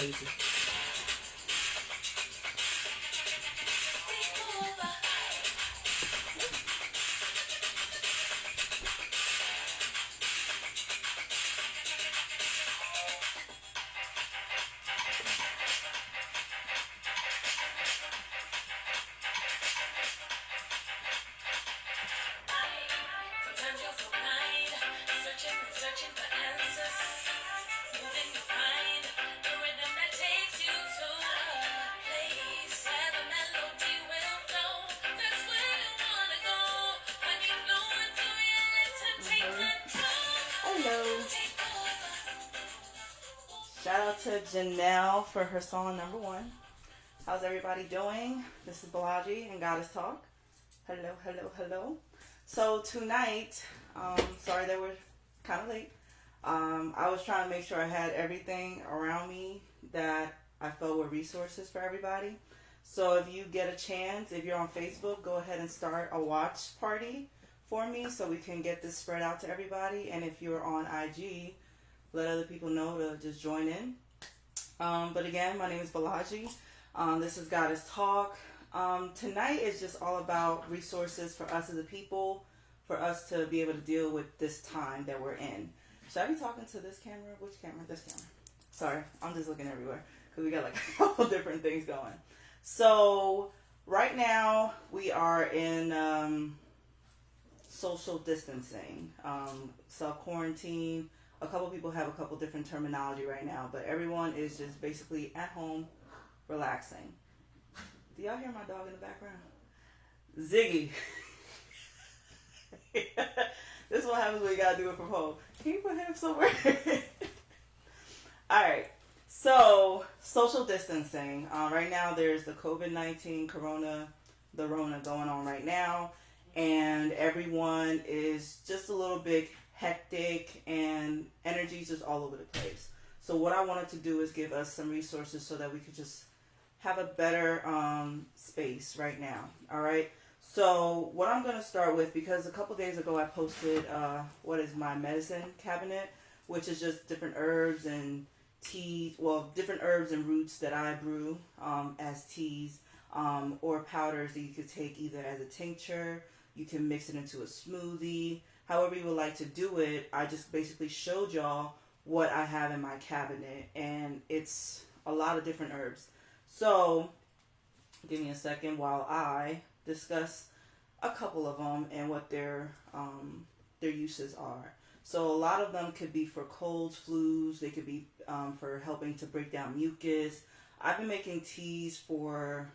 crazy. Shout out to Janelle for her song number 1. How's everybody doing? This is Bolaji and Goddess Talk. Hello, hello, hello. So tonight, sorry that we're kind of late. I was trying to make sure I had everything around me that I felt were resources for everybody. So if you get a chance, if you're on Facebook, go ahead and start a watch party for me so we can get this spread out to everybody. And if you're on IG, let other people know to just join in. But again, my name is Bolaji. This is Goddess Talk. Tonight is just all about resources for us as a people, for us to be able to deal with this time that we're in. Should I be talking to this camera? Which camera? This camera. Sorry, I'm just looking everywhere because we got like a couple different things going. So right now we are in social distancing, self-quarantine. A couple people have a couple different terminology right now, but everyone is just basically at home, relaxing. Do y'all hear my dog in the background? Ziggy. This is what happens when you gotta do it from home. Can you put him somewhere? Alright, so social distancing. Right now there's the COVID-19 the Rona going on right now, and everyone is just a little bit hectic and energy's just all over the place. So what I wanted to do is give us some resources so that we could just have a better space right now. All right. So what I'm going to start with, because a couple days ago I posted what is my medicine cabinet, which is just different herbs and teas, different herbs and roots that I brew as teas or powders that you could take either as a tincture, you can mix it into a smoothie. However you would like to do it, I just basically showed y'all what I have in my cabinet, and it's a lot of different herbs. So, give me a second while I discuss a couple of them and what their uses are. So, a lot of them could be for colds, flus. They could be for helping to break down mucus. I've been making teas for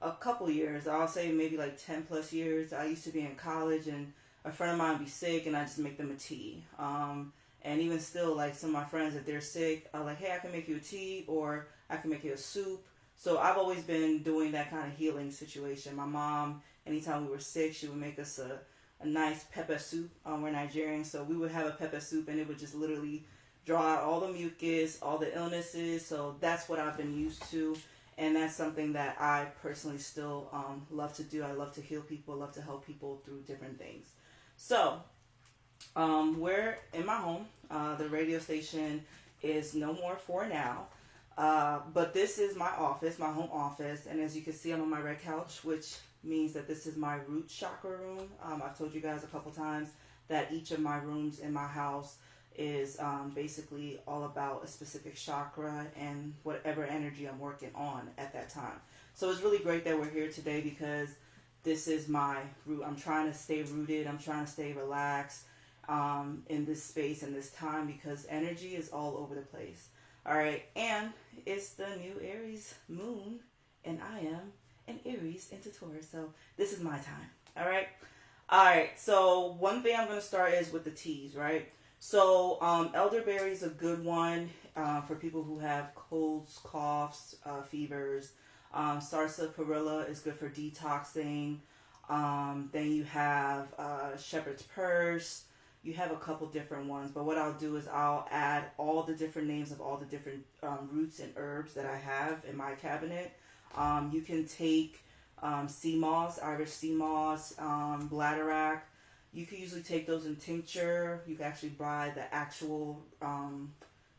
a couple years. I'll say maybe like 10 plus years. I used to be in college and a friend of mine would be sick and I just make them a tea. And even still, like some of my friends, if they're sick, I'm like, hey, I can make you a tea or I can make you a soup. So I've always been doing that kind of healing situation. My mom, anytime we were sick, she would make us a nice pepper soup. We're Nigerian, so we would have a pepper soup and it would just literally draw out all the mucus, all the illnesses. So that's what I've been used to. And that's something that I personally still love to do. I love to heal people, love to help people through different things. So, we're in my home. The radio station is no more for now. But this is my office, my home office. And as you can see, I'm on my red couch, which means that this is my root chakra room. I've told you guys a couple times that each of my rooms in my house is basically all about a specific chakra and whatever energy I'm working on at that time. So it's really great that we're here today because this is my root. I'm trying to stay rooted. I'm trying to stay relaxed in this space and this time because energy is all over the place. All right. And it's the new Aries moon and I am an Aries into Taurus. So this is my time. All right. All right. So one thing I'm going to start is with the teas, right? So elderberry is a good one for people who have colds, coughs, fevers. Sarsaparilla is good for detoxing. Then you have shepherd's purse. You have a couple different ones, but what I'll do is I'll add all the different names of all the different roots and herbs that I have in my cabinet. You can take sea moss, Irish sea moss, bladderwrack. You can usually take those in tincture. You can actually buy the actual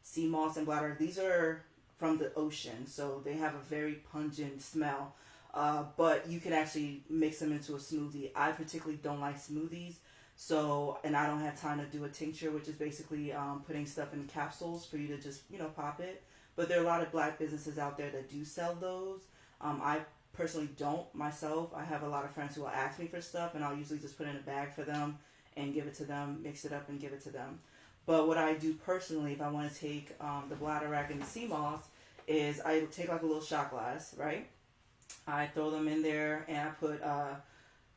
sea moss and bladder. These are from the ocean, so they have a very pungent smell. But you can actually mix them into a smoothie. I particularly don't like smoothies, so, and I don't have time to do a tincture, which is basically putting stuff in capsules for you to just, pop it. But there are a lot of black businesses out there that do sell those. I personally don't myself. I have a lot of friends who will ask me for stuff, and I'll usually just put it in a bag for them and give it to them, mix it up and give it to them. But what I do personally, if I want to take the bladder and the sea moss, is I take like a little shot glass, right? I throw them in there, and I put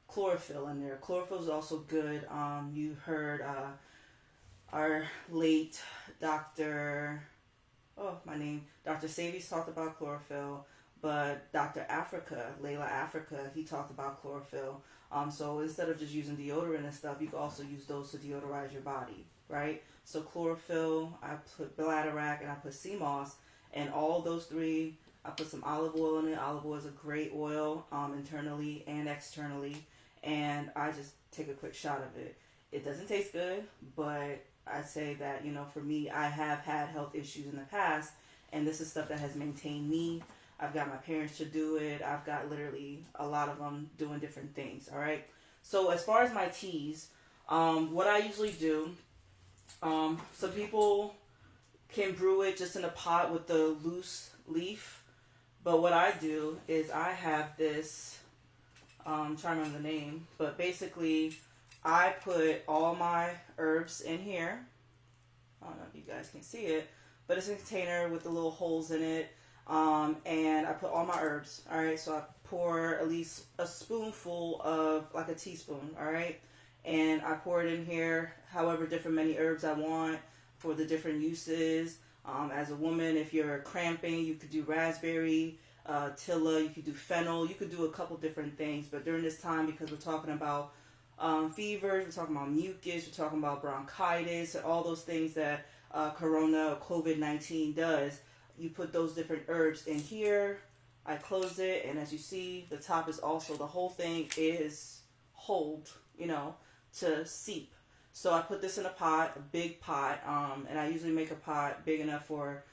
chlorophyll in there. Chlorophyll is also good. You heard our late Dr. Dr. Savies talked about chlorophyll, but Dr. Layla Africa, he talked about chlorophyll. So instead of just using deodorant and stuff, you can also use those to deodorize your body, right? So chlorophyll, I put bladder and I put sea moss, and all those three, I put some olive oil in it. Olive oil is a great oil, internally and externally, and I just take a quick shot of it. It doesn't taste good, but I say that, for me, I have had health issues in the past, and this is stuff that has maintained me. I've got my parents to do it. I've got literally a lot of them doing different things, all right? So as far as my teas, what I usually do, some people can brew it just in a pot with the loose leaf. But what I do is I have this, I'm trying to remember the name, but basically I put all my herbs in here. I don't know if you guys can see it, but it's a container with the little holes in it. And I put all my herbs, all right? So I pour at least a spoonful of, like a teaspoon, all right? And I pour it in here, however different many herbs I want for the different uses. As a woman, if you're cramping, you could do raspberry, tilla, you could do fennel, you could do a couple different things. But during this time, because we're talking about fevers, we're talking about mucus, we're talking about bronchitis, and all those things that corona or COVID-19 does, you put those different herbs in here. I close it, and as you see, the top is also, the whole thing is hold, to seep. So I put this in a pot, a big pot, and I usually make a pot big enough for,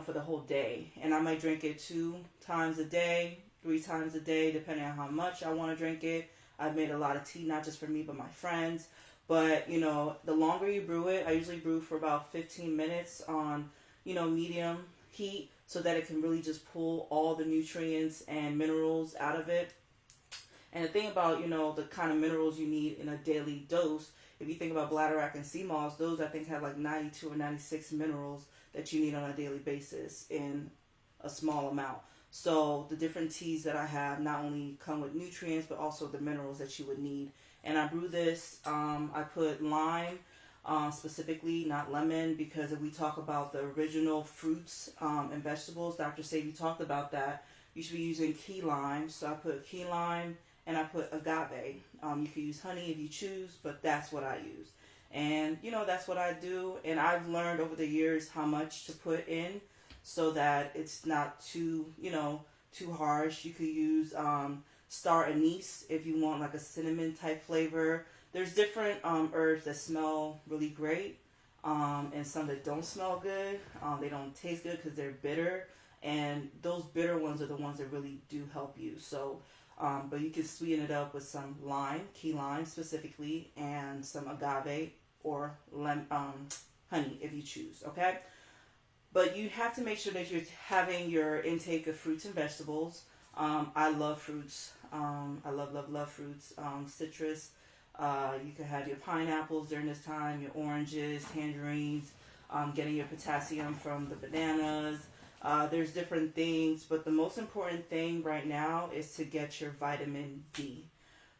for the whole day. And I might drink it 2 times a day, 3 times a day, depending on how much I want to drink it. I've made a lot of tea, not just for me, but my friends. But, the longer you brew it, I usually brew for about 15 minutes on, medium heat, so that it can really just pull all the nutrients and minerals out of it. And the thing about, the kind of minerals you need in a daily dose, if you think about bladder and sea moss, those I think have like 92 or 96 minerals that you need on a daily basis in a small amount. So the different teas that I have not only come with nutrients, but also the minerals that you would need. And I brew this, I put lime, specifically, not lemon, because if we talk about the original fruits and vegetables, Dr. Sadie talked about that, you should be using key lime. So I put key lime, and I put agave. You can use honey if you choose, but that's what I use. And, that's what I do. And I've learned over the years how much to put in so that it's not too, too harsh. You could use star anise if you want like a cinnamon type flavor. There's different herbs that smell really great and some that don't smell good. They don't taste good because they're bitter. And those bitter ones are the ones that really do help you. So, but you can sweeten it up with some lime, key lime specifically, and some agave or honey if you choose, okay? But you have to make sure that you're having your intake of fruits and vegetables. I love fruits. I love fruits. Citrus. You can have your pineapples during this time, your oranges, tangerines, getting your potassium from the bananas. There's different things, but the most important thing right now is to get your vitamin D.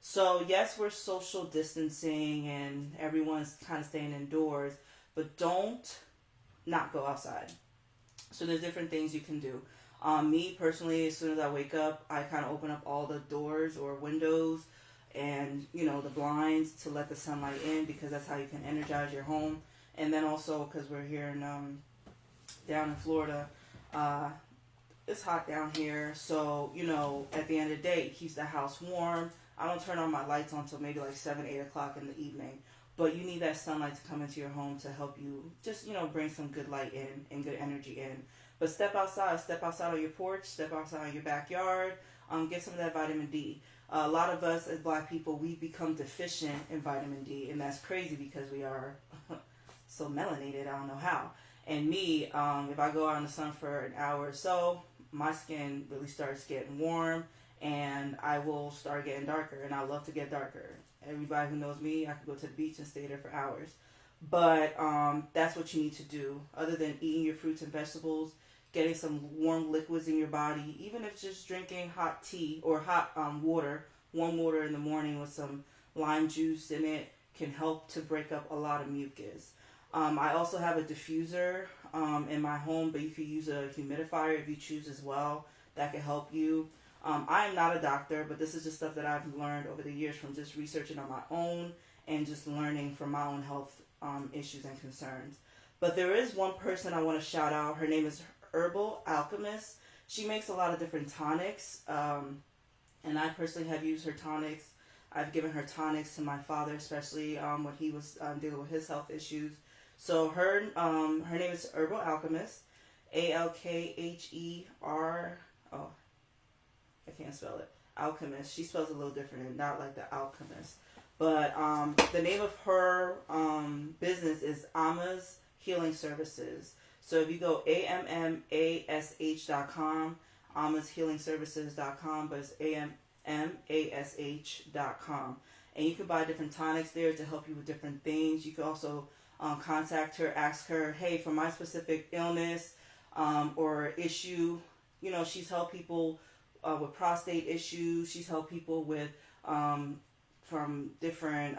So yes, we're social distancing and everyone's kind of staying indoors, but don't not go outside. So there's different things you can do. Me personally, as soon as I wake up, I kind of open up all the doors or windows and, the blinds to let the sunlight in, because that's how you can energize your home. And then also, because we're here in, down in Florida, it's hot down here, so at the end of the day, it keeps the house warm. I don't turn on my lights until maybe like 7-8 o'clock in the evening, but you need that sunlight to come into your home to help you just bring some good light in and good energy in. But step outside on your porch, step outside on your backyard, get some of that vitamin D. A lot of us as black people, we become deficient in vitamin D, and that's crazy because we are so melanated, I don't know how. And me, if I go out in the sun for an hour or so, my skin really starts getting warm, and I will start getting darker, and I love to get darker. Everybody who knows me, I could go to the beach and stay there for hours. But that's what you need to do. Other than eating your fruits and vegetables, getting some warm liquids in your body, even if just drinking hot tea or hot water, warm water in the morning with some lime juice in it can help to break up a lot of mucus. I also have a diffuser in my home, but you could use a humidifier if you choose as well. That could help you. I am not a doctor, but this is just stuff that I've learned over the years from just researching on my own and just learning from my own health issues and concerns. But there is one person I want to shout out. Her name is Herbal Alchemist. She makes a lot of different tonics, and I personally have used her tonics. I've given her tonics to my father, especially when he was dealing with his health issues. So her name is Herbal Alchemist, Alkher. Oh, I can't spell it. Alchemist. She spells it a little different, not like the alchemist. But the name of her business is Ama's Healing Services. So if you go AMMASH.com, AmasHealingServices.com, but it's AMMASH.com. And you can buy different tonics there to help you with different things. You can also contact her, ask her, hey, for my specific illness or issue, you know, she's helped people with prostate issues. She's helped people with from different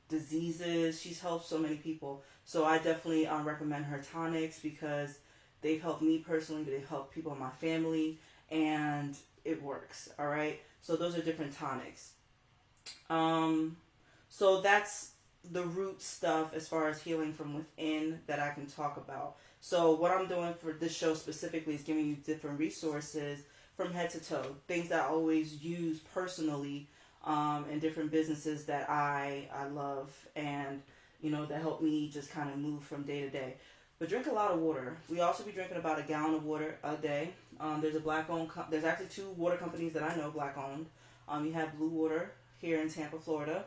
diseases. She's helped so many people. So I definitely recommend her tonics because they've helped me personally, they've helped people in my family, and it works, all right? So those are different tonics. So that's the root stuff as far as healing from within that I can talk about. So what I'm doing for this show specifically is giving you different resources from head to toe, things that I always use personally in different businesses that I love and, you know, that help me just kind of move from day to day. But drink a lot of water. We also be drinking about a gallon of water a day. There's a black-owned, there's actually 2 water companies that I know black-owned. You have Blue Water here in Tampa, Florida.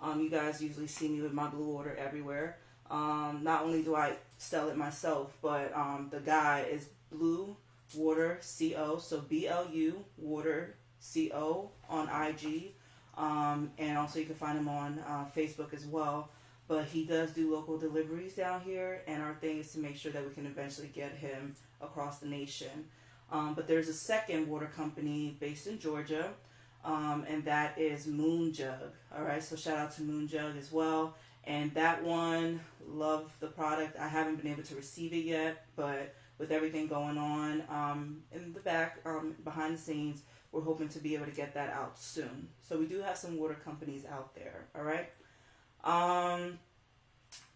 You guys usually see me with my Blue Water everywhere. Not only do I sell it myself, but the guy is Blue Water CO, so BLU Water CO on IG. And also you can find him on Facebook as well. But he does do local deliveries down here, and our thing is to make sure that we can eventually get him across the nation. But there's a second water company based in Georgia, and that is Moon Jug. All right, so shout out to Moon Jug as well. And that one, love the product. I haven't been able to receive it yet, but with everything going on in the back, behind the scenes, we're hoping to be able to get that out soon. So we do have some water companies out there, all right?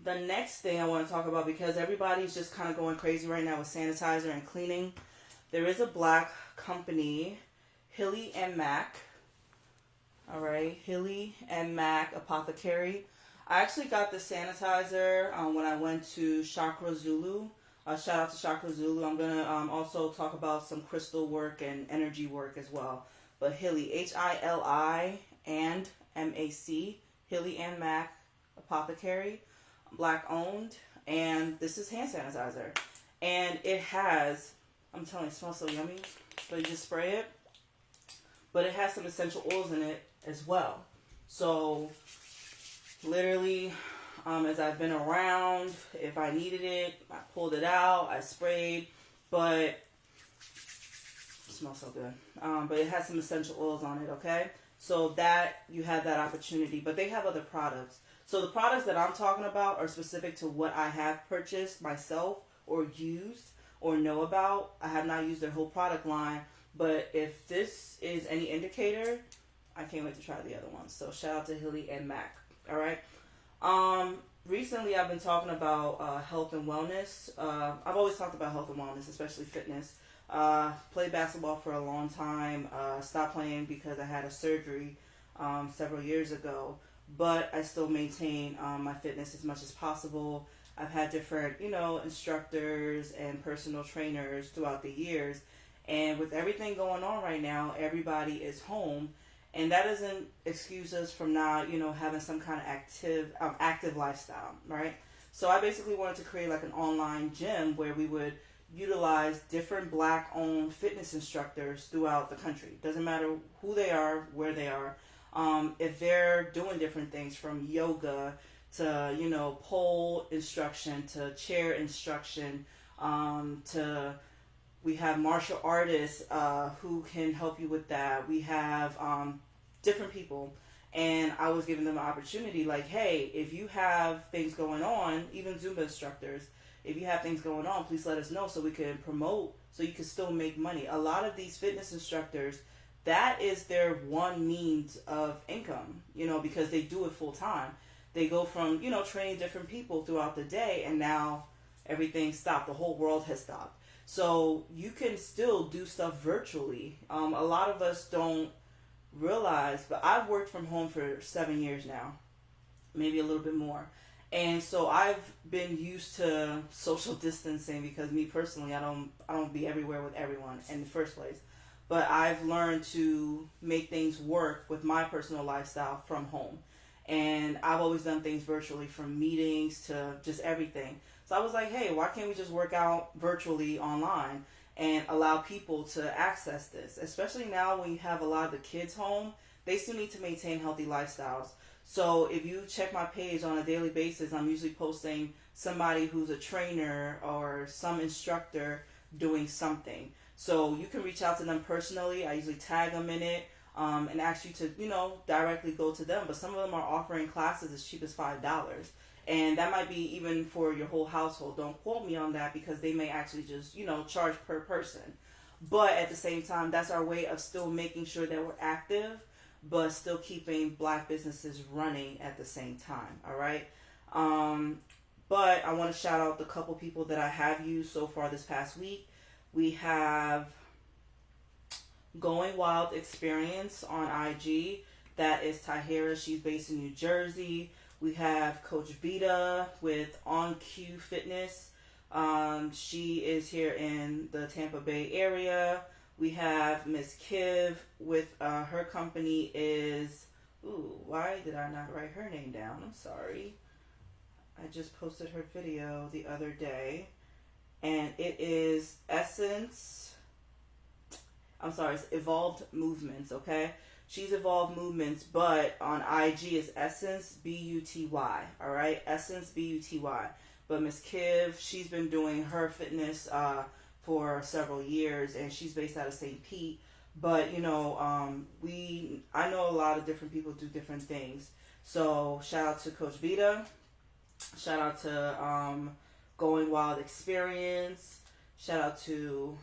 The next thing I want to talk about, because everybody's just kind of going crazy right now with sanitizer and cleaning, there is a black company, Hilly and Mac. All right, Hilly and Mac Apothecary. I actually got the sanitizer when I went to Chakra Zulu. Shout out to Chakra Zulu. I'm going to also talk about some crystal work and energy work as well. But Hilly, Hili and MAC, Hilly and Mac Apothecary, black owned, and this is hand sanitizer. And it has, I'm telling you, it smells so yummy. So you just spray it. But it has some essential oils in it as well. So literally, as I've been around, if I needed it, I pulled it out, I sprayed, but it smells so good. But it has some essential oils on it, okay? So that, you have that opportunity. But they have other products. So the products that I'm talking about are specific to what I have purchased myself or used or know about. I have not used their whole product line. But if this is any indicator, I can't wait to try the other ones. So shout out to Hilly and Mac. All right. Recently I've been talking about health and wellness. I've always talked about health and wellness, especially fitness. Played basketball for a long time. Stopped playing because I had a surgery several years ago. But I still maintain my fitness as much as possible. I've had different, instructors and personal trainers throughout the years. And with everything going on right now, everybody is home, and that doesn't excuse us from not, having some kind of active lifestyle, right? So I basically wanted to create like an online gym where we would utilize different Black-owned fitness instructors throughout the country. Doesn't matter who they are, where they are. If they're doing different things from yoga to, pole instruction to chair instruction, we have martial artists who can help you with that. We have different people. And I was giving them an opportunity like, hey, if you have things going on, even Zumba instructors, if you have things going on, please let us know so we can promote, so you can still make money. A lot of these fitness instructors, that is their one means of income, because they do it full time. They go from, training different people throughout the day, and now everything stopped. The whole world has stopped. So you can still do stuff virtually. A lot of us don't realize, but I've worked from home for 7 years now, maybe a little bit more. And so I've been used to social distancing because me personally, I don't be everywhere with everyone in the first place. But I've learned to make things work with my personal lifestyle from home. And I've always done things virtually, from meetings to just everything. So I was like, hey, why can't we just work out virtually online and allow people to access this? Especially now when you have a lot of the kids home, they still need to maintain healthy lifestyles. So if you check my page on a daily basis, I'm usually posting somebody who's a trainer or some instructor doing something. So you can reach out to them personally. I usually tag them in it and ask you to, directly go to them. But some of them are offering classes as cheap as $5. And that might be even for your whole household. Don't quote me on that because they may actually just, charge per person. But at the same time, that's our way of still making sure that we're active, but still keeping Black businesses running at the same time, all right? But I want to shout out the couple people that I have used so far this past week. We have Going Wild Experience on IG. That is Tahira. She's based in New Jersey. We have Coach Vita with On Q Fitness. She is here in the Tampa Bay area. We have Miss Kiv with her company is, why did I not write her name down? I'm sorry. I just posted her video the other day. And it is it's Evolved Movements, okay? She's Evolved Movements, but on IG is Essence Buty, all right? Essence Buty. But Miss Kiv, she's been doing her fitness for several years, and she's based out of St. Pete. But I know a lot of different people do different things. So shout out to Coach Vita. Shout out to Going Wild Experience. Shout out to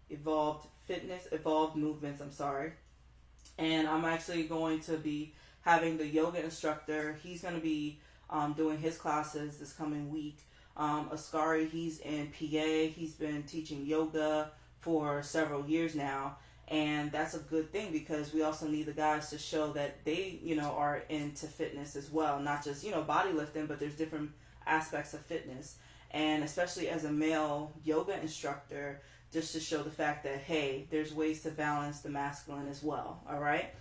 Evolved Movements. And I'm actually going to be having the yoga instructor. He's going to be doing his classes this coming week. Askari, he's in PA. He's been teaching yoga for several years now. And that's a good thing because we also need the guys to show that they, are into fitness as well. Not just, bodybuilding, but there's different aspects of fitness. And especially as a male yoga instructor, just to show the fact that, hey, there's ways to balance the masculine as well, all right?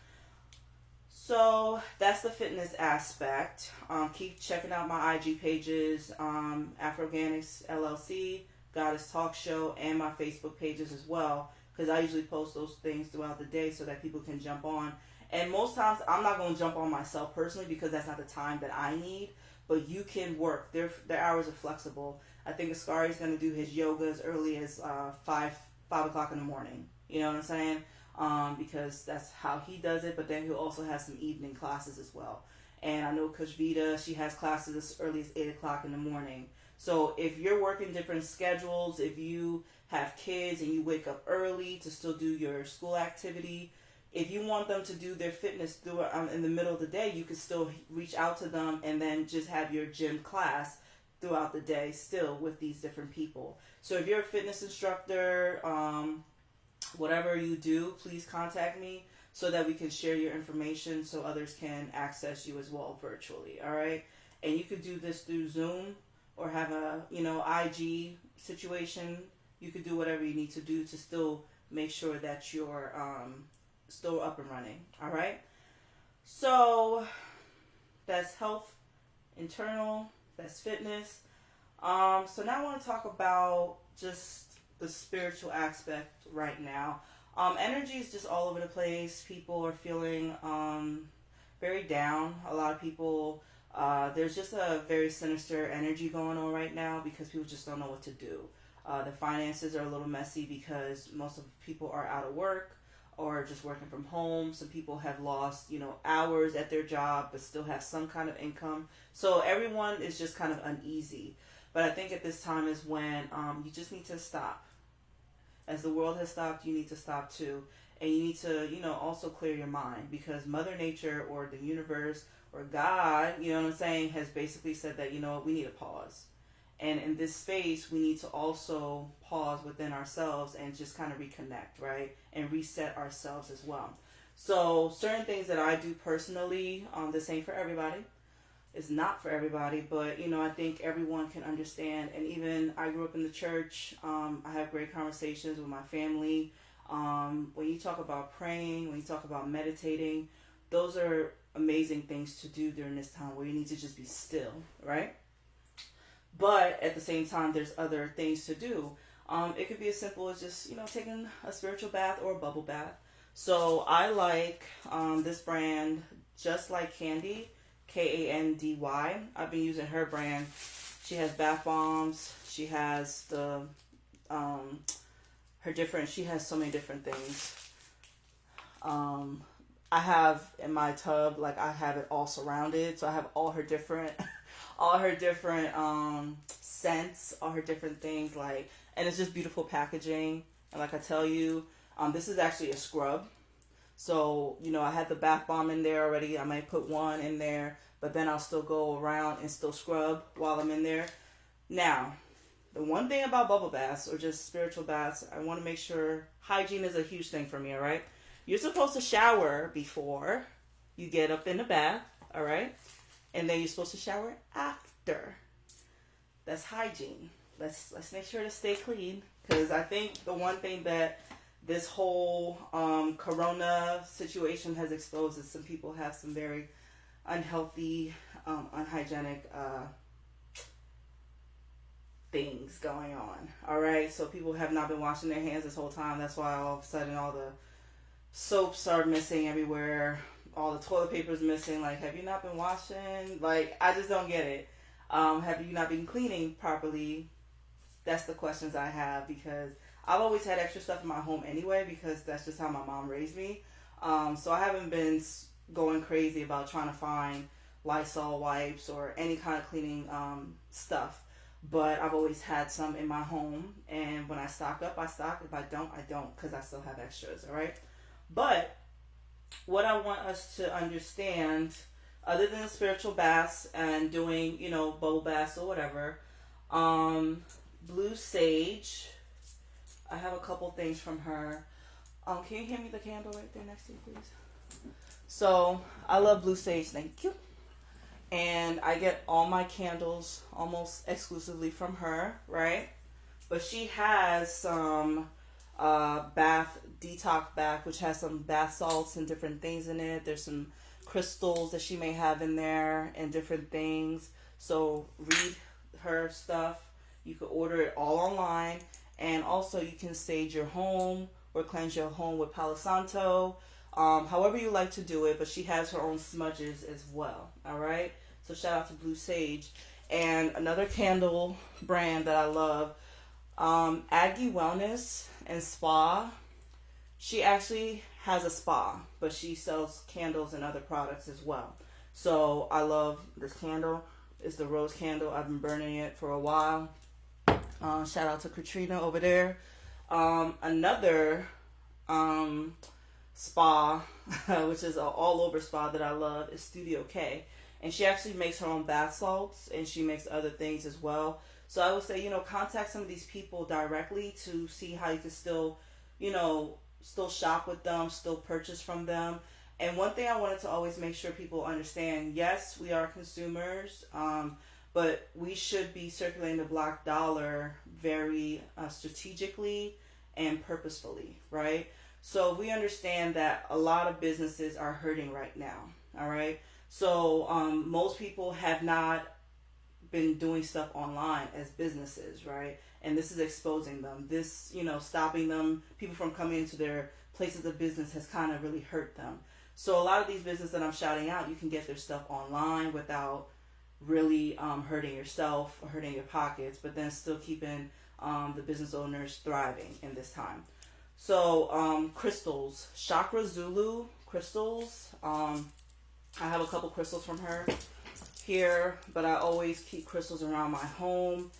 So that's the fitness aspect. Keep checking out my IG pages, Afroganics LLC, Goddess Talk Show, and my Facebook pages as well, because I usually post those things throughout the day so that people can jump on. And most times, I'm not going to jump on myself personally because that's not the time that I need, but you can work. Their hours are flexible. I think Askari is going to do his yoga as early as 5 o'clock in the morning. You know what I'm saying? Because that's how he does it, but then he'll also have some evening classes as well. And I know Coach Vita, she has classes as early as 8 o'clock in the morning. So if you're working different schedules, if you have kids and you wake up early to still do your school activity, if you want them to do their fitness through in the middle of the day, you can still reach out to them and then just have your gym class throughout the day still with these different people. So if you're a fitness instructor, whatever you do, please contact me so that we can share your information so others can access you as well virtually, all right? And you could do this through Zoom. or have a, IG situation, you could do whatever you need to do to still make sure that you're still up and running. All right. So that's health, internal, that's fitness. So now I want to talk about just the spiritual aspect right now. Energy is just all over the place. People are feeling very down. A lot of people, there's just a very sinister energy going on right now because people just don't know what to do. The finances are a little messy because most of the people are out of work or just working from home. Some people have lost, hours at their job but still have some kind of income. So everyone is just kind of uneasy. But I think at this time is when you just need to stop. As the world has stopped, you need to stop too. And you need to, also clear your mind because Mother Nature or the universe or God, has basically said that, we need a pause. And in this space, we need to also pause within ourselves and just kind of reconnect, right? And reset ourselves as well. So certain things that I do personally, this ain't for everybody. It's not for everybody, but, I think everyone can understand. And even I grew up in the church. I have great conversations with my family. When you talk about praying, when you talk about meditating, those are amazing things to do during this time where you need to just be still, right? But at the same time, there's other things to do. It could be as simple as just, taking a spiritual bath or a bubble bath. So I like this brand, Just Like Candy, Kandy. I've been using her brand. She has bath bombs. She has she has so many different things. I have in my tub, I have it all surrounded. So I have all her different scents, all her different things, and it's just beautiful packaging. And like I tell you, this is actually a scrub. So, I had the bath bomb in there already. I might put one in there, but then I'll still go around and still scrub while I'm in there. Now, the one thing about bubble baths or just spiritual baths, I want to make sure hygiene is a huge thing for me, all right? You're supposed to shower before you get up in the bath, all right? And then you're supposed to shower after. That's hygiene. Let's make sure to stay clean, because I think the one thing that this whole corona situation has exposed is some people have some very unhealthy, unhygienic things going on. All right, so people have not been washing their hands this whole time. That's why all of a sudden all the soaps are missing everywhere. All the toilet paper is missing. Have you not been washing? I just don't get it. Have you not been cleaning properly? That's the questions I have, because I've always had extra stuff in my home anyway, because that's just how my mom raised me. So I haven't been going crazy about trying to find Lysol wipes or any kind of cleaning stuff. But I've always had some in my home. And when I stock up, I stock. If I don't, I don't, because I still have extras, all right? But what I want us to understand, other than the spiritual baths and doing, bubble baths or whatever, Blue Sage, I have a couple things from her. Can you hand me the candle right there next to you, please? So, I love Blue Sage, thank you. And I get all my candles almost exclusively from her, right? But she has some detox bath, which has some bath salts and different things in it. There's some crystals that she may have in there and different things. So read her stuff. You can order it all online. And also you can sage your home or cleanse your home with Palo Santo. However you like to do it, but she has her own smudges as well. All right. So shout out to Blue Sage. And another candle brand that I love, Aggie Wellness and Spa. She actually has a spa, but she sells candles and other products as well. So I love this candle. It's the rose candle. I've been burning it for a while. Shout out to Katrina over there. Another spa, which is an all-over spa that I love, is Studio K. And she actually makes her own bath salts, and she makes other things as well. So I would say, contact some of these people directly to see how you can still, still shop with them, still purchase from them. And one thing I wanted to always make sure people understand, yes, we are consumers, but we should be circulating the black dollar very strategically and purposefully, right? So we understand that a lot of businesses are hurting right now, all right? So most people have not been doing stuff online as businesses, right? And this is exposing them. This, stopping them, people from coming into their places of business has kind of really hurt them. So a lot of these businesses that I'm shouting out, you can get their stuff online without really hurting yourself or hurting your pockets, but then still keeping the business owners thriving in this time. So crystals, Chakra Zulu crystals. I have a couple crystals from her here, but I always keep crystals around my home.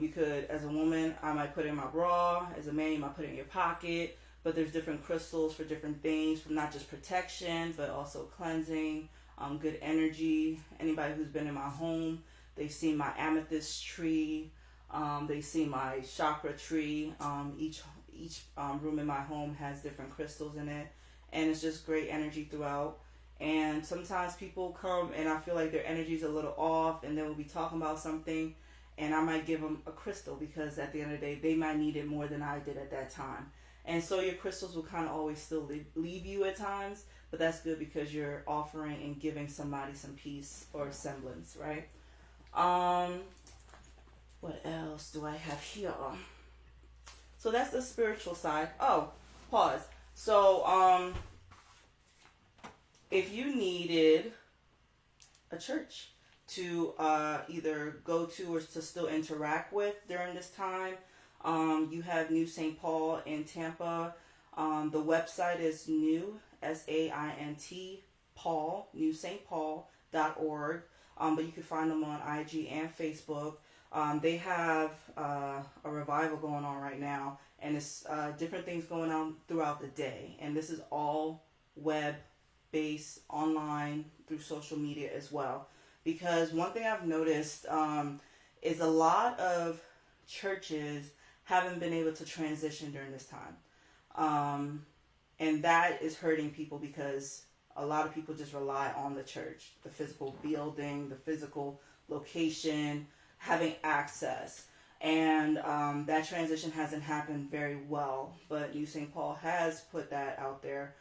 You could, as a woman, I might put it in my bra. As a man, you might put it in your pocket. But there's different crystals for different things, from not just protection, but also cleansing, good energy. Anybody who's been in my home, they've seen my amethyst tree. They've seen my chakra tree. Each room in my home has different crystals in it, and it's just great energy throughout. And sometimes people come and I feel like their energy's a little off, and then we'll be talking about something, and I might give them a crystal because at the end of the day, they might need it more than I did at that time. And so your crystals will kind of always still leave you at times, but that's good because you're offering and giving somebody some peace or semblance, right? What else do I have here? So that's the spiritual side. Oh, pause. So, if you needed a church to either go to or to still interact with during this time, you have New St. Paul in Tampa. The website is new, SAINT, Paul, newstpaul.org. But you can find them on IG and Facebook. They have a revival going on right now, and it's different things going on throughout the day. And this is all web-based, online, through social media as well. Because one thing I've noticed is a lot of churches haven't been able to transition during this time. And that is hurting people because a lot of people just rely on the church, the physical building, the physical location, having access. And that transition hasn't happened very well, but New St. Paul has put that out there.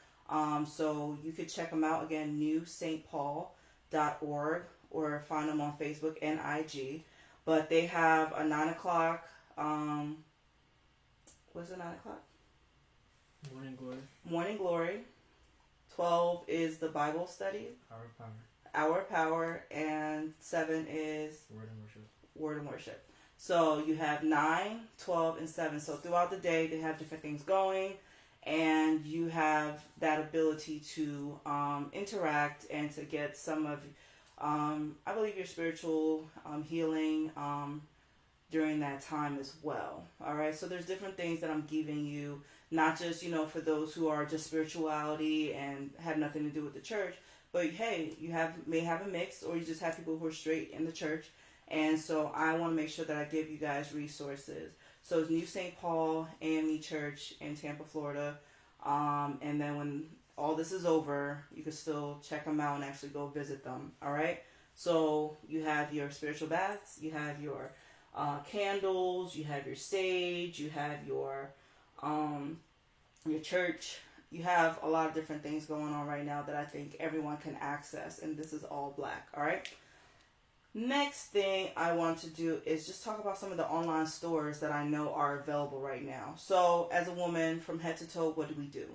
So you could check them out again, newstpaul.org, or find them on Facebook and IG. But they have a 9 o'clock, what's it, 9 o'clock? Morning Glory. Morning Glory. 12 is the Bible study. Hour of Power. And 7 is Word and Worship. So you have 9, 12, and 7. So throughout the day, they have different things going. And you have that ability to interact and to get some of, I believe, your spiritual healing during that time as well. All right. So there's different things that I'm giving you, not just, for those who are just spirituality and have nothing to do with the church, but hey, you may have a mix, or you just have people who are straight in the church. And so I want to make sure that I give you guys resources. So it's New St. Paul AME Church in Tampa, Florida. And then when all this is over, you can still check them out and actually go visit them. All right. So you have your spiritual baths, you have your candles, you have your sage, you have your church. You have a lot of different things going on right now that I think everyone can access, and this is all black. All right. Next thing I want to do is just talk about some of the online stores that I know are available right now. So as a woman, from head to toe, what do we do?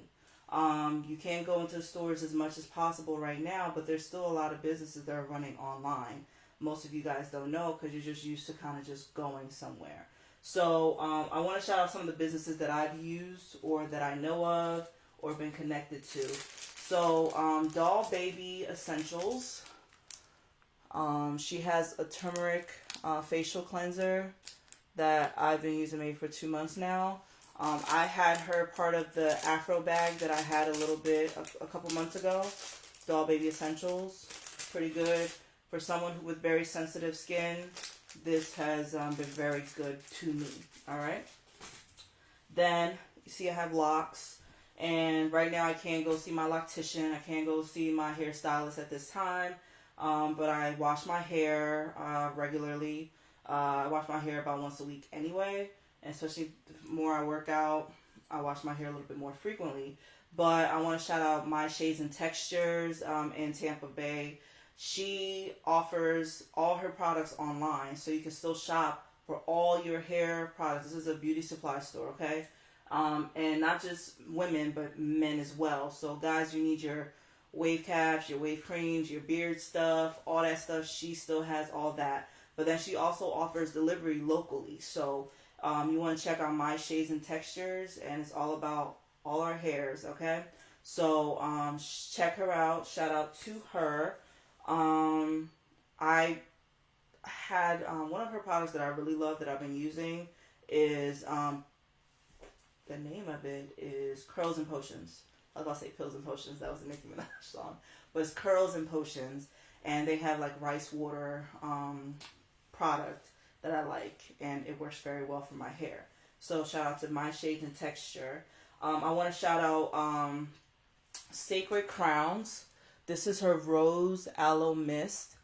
You can't go into the stores as much as possible right now, but there's still a lot of businesses that are running online. Most of you guys don't know because you're just used to kind of just going somewhere. So I want to shout out some of the businesses that I've used or that I know of or been connected to. So Doll Baby Essentials. She has a turmeric facial cleanser that I've been using maybe for 2 months now. I had her part of the Afro bag that I had a little bit a couple months ago. Doll Baby Essentials. Pretty good. For someone with very sensitive skin, this has been very good to me. Alright. Then, you see I have locks. And right now I can't go see my loctician. I can't go see my hairstylist at this time. But I wash my hair regularly. I wash my hair about once a week anyway, and especially the more I work out, I wash my hair a little bit more frequently. But I want to shout out My Shades and Textures in Tampa Bay. She offers all her products online, so you can still shop for all your hair products. This is a beauty supply store, okay? And not just women, but men as well. So guys, you need your wave caps, your wave creams, your beard stuff, all that stuff. She still has all that. But then she also offers delivery locally. So you want to check out My Shades and Textures, and it's all about all our hairs, okay? So check her out. Shout out to her. I had one of her products that I really love that I've been using is the name of it is Curls and Potions. I was about to say Pills and Potions. That was a Nicki Minaj song. But it's Curls and Potions. And they have like rice water product that I like. And it works very well for my hair. So shout out to My Shades and Texture. I want to shout out Sacred Crowns. This is her Rose Aloe Mist.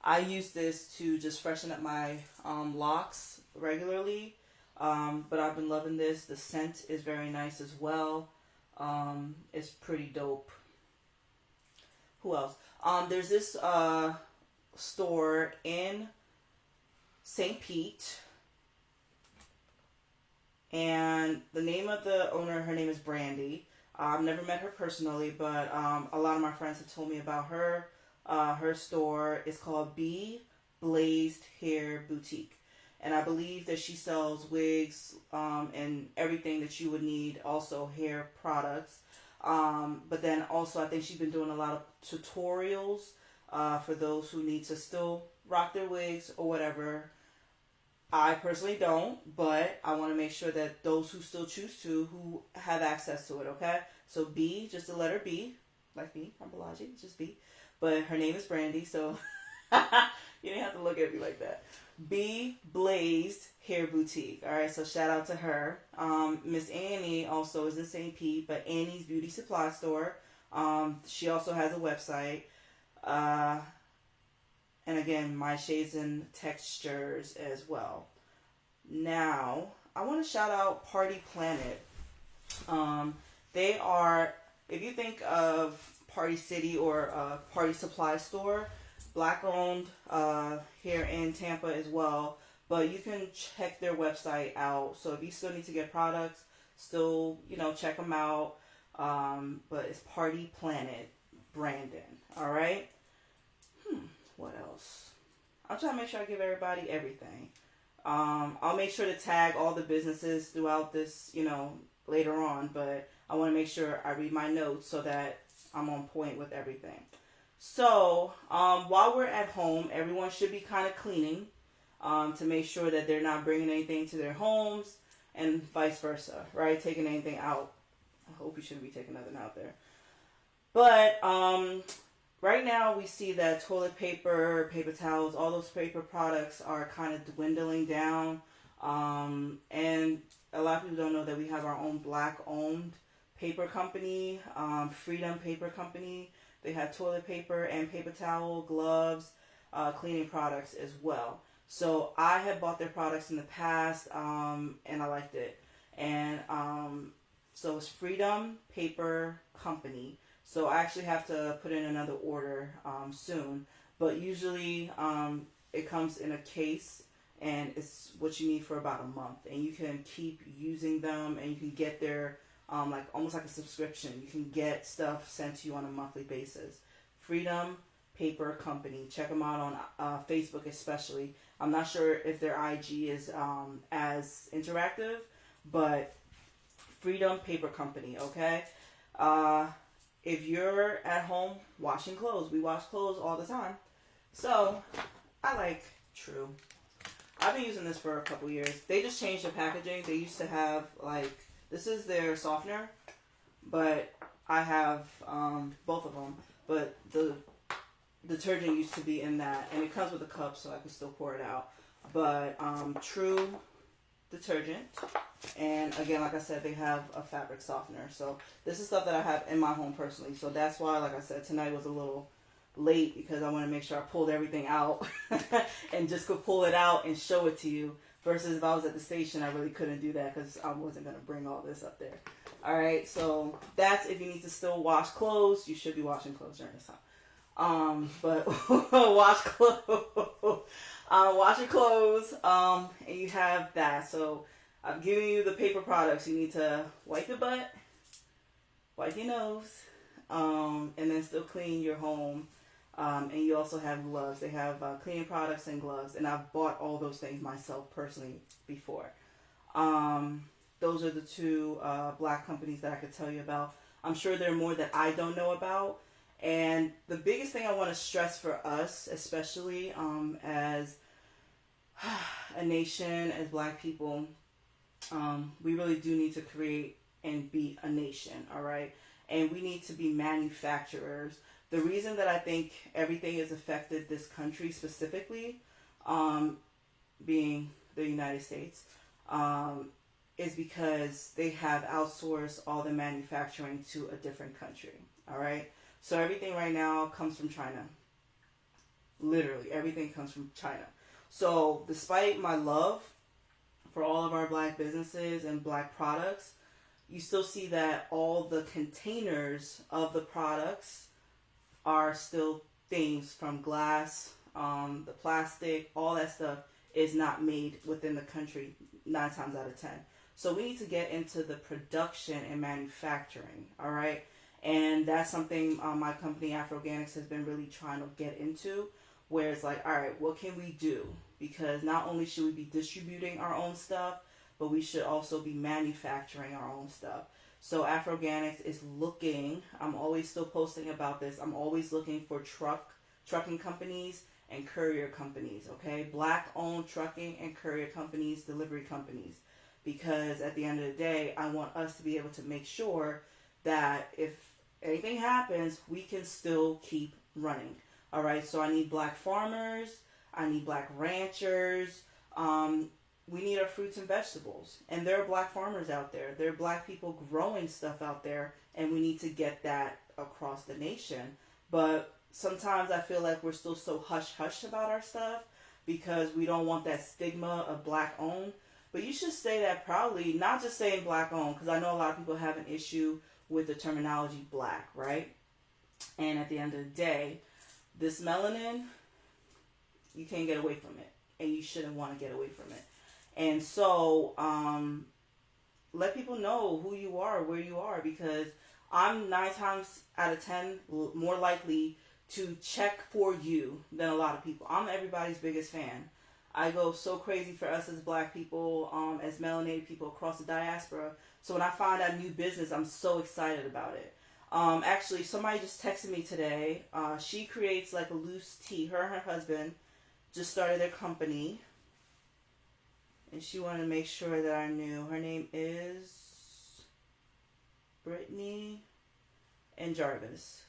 I use this to just freshen up my locks regularly. But I've been loving this. The scent is very nice as well. It's pretty dope. Who else? There's this store in St. Pete. And the name of the owner, her name is Brandy. I've never met her personally, but a lot of my friends have told me about her. Her store is called Bee Blazed Hair Boutique. And I believe that she sells wigs and everything that you would need, also hair products. But then also I think she's been doing a lot of tutorials for those who need to still rock their wigs or whatever. I personally don't, but I want to make sure that those who still choose to, who have access to it, okay? So B, just the letter B, like me, I'm Bolaji, just B. But her name is Brandy, so you didn't have to look at me like that. B Blazed Hair Boutique. All right, so shout out to her. Miss Annie also is in St. Pete, but Annie's Beauty Supply Store. She also has a website. And again, My Shades and Textures as well. Now, I want to shout out Party Planet. They are, if you think of Party City or Party Supply Store, Black owned here in Tampa as well, but you can check their website out. So if you still need to get products, still, check them out. But it's Party Planet, Brandon. All right. What else? I'm trying to make sure I give everybody everything. I'll make sure to tag all the businesses throughout this, later on, but I want to make sure I read my notes so that I'm on point with everything. So, while we're at home, everyone should be kind of cleaning to make sure that they're not bringing anything to their homes and vice versa, right? Taking anything out. I hope you shouldn't be taking nothing out there. But right now we see that toilet paper, paper towels, all those paper products are kind of dwindling down. And a lot of people don't know that we have our own Black-owned paper company, Freedom Paper Company. They have toilet paper and paper towel, gloves, cleaning products as well. So I have bought their products in the past, and I liked it. And so it's Freedom Paper Company. So I actually have to put in another order soon. But usually it comes in a case, and it's what you need for about a month. And you can keep using them, and you can get their almost like a subscription. You can get stuff sent to you on a monthly basis. Freedom Paper Company. Check them out on Facebook especially. I'm not sure if their IG is as interactive, but Freedom Paper Company, okay? If you're at home washing clothes, we wash clothes all the time. So, I like True. I've been using this for a couple years. They just changed the packaging. They used to have, this is their softener, but I have both of them. But the detergent used to be in that, and it comes with a cup, so I can still pour it out. But True detergent, and again, like I said, they have a fabric softener. So this is stuff that I have in my home personally. So that's why, like I said, tonight was a little late because I want to make sure I pulled everything out and just could pull it out and show it to you. Versus if I was at the station, I really couldn't do that because I wasn't going to bring all this up there. All right, so that's if you need to still wash clothes. You should be washing clothes during this time. But wash clothes, wash your clothes, and you have that. So I'm giving you the paper products. You need to wipe your butt, wipe your nose, and then still clean your home. And you also have gloves. They have cleaning products and gloves. And I've bought all those things myself personally before. Those are the two black companies that I could tell you about. I'm sure there are more that I don't know about. And the biggest thing I want to stress for us, especially as a nation, as black people, we really do need to create and be a nation, all right? And we need to be manufacturers. The reason that I think everything has affected this country specifically, being the United States, is because they have outsourced all the manufacturing to a different country, all right? So everything right now comes from China. Literally, everything comes from China. So despite my love for all of our black businesses and black products, you still see that all the containers of the products are still things from glass, the plastic, all that stuff is not made within the country 9 times out of 10. So we need to get into the production and manufacturing, all right? And that's something my company, Afro-Organics, has been really trying to get into, where it's like, all right, what can we do? Because not only should we be distributing our own stuff, but we should also be manufacturing our own stuff. So Afro-Organics is looking, I'm always still posting about this, I'm always looking for trucking companies and courier companies, okay? Black-owned trucking and courier companies, delivery companies. Because at the end of the day, I want us to be able to make sure that if anything happens, we can still keep running, all right? So I need black farmers, I need black ranchers, we need our fruits and vegetables. And there are black farmers out there. There are black people growing stuff out there, and we need to get that across the nation. But sometimes I feel like we're still so hush-hush about our stuff because we don't want that stigma of black-owned. But you should say that proudly, not just saying black-owned, because I know a lot of people have an issue with the terminology black, right? And at the end of the day, this melanin, you can't get away from it. And you shouldn't want to get away from it. And so, let people know who you are, where you are, because I'm 9 times out of 10 more likely to check for you than a lot of people. I'm everybody's biggest fan. I go so crazy for us as black people, as melanated people across the diaspora. So when I find out new business, I'm so excited about it. Actually, somebody just texted me today. She creates like a loose tea. Her and her husband just started their company. And she wanted to make sure that I knew. Her name is Brittany and Jarvis.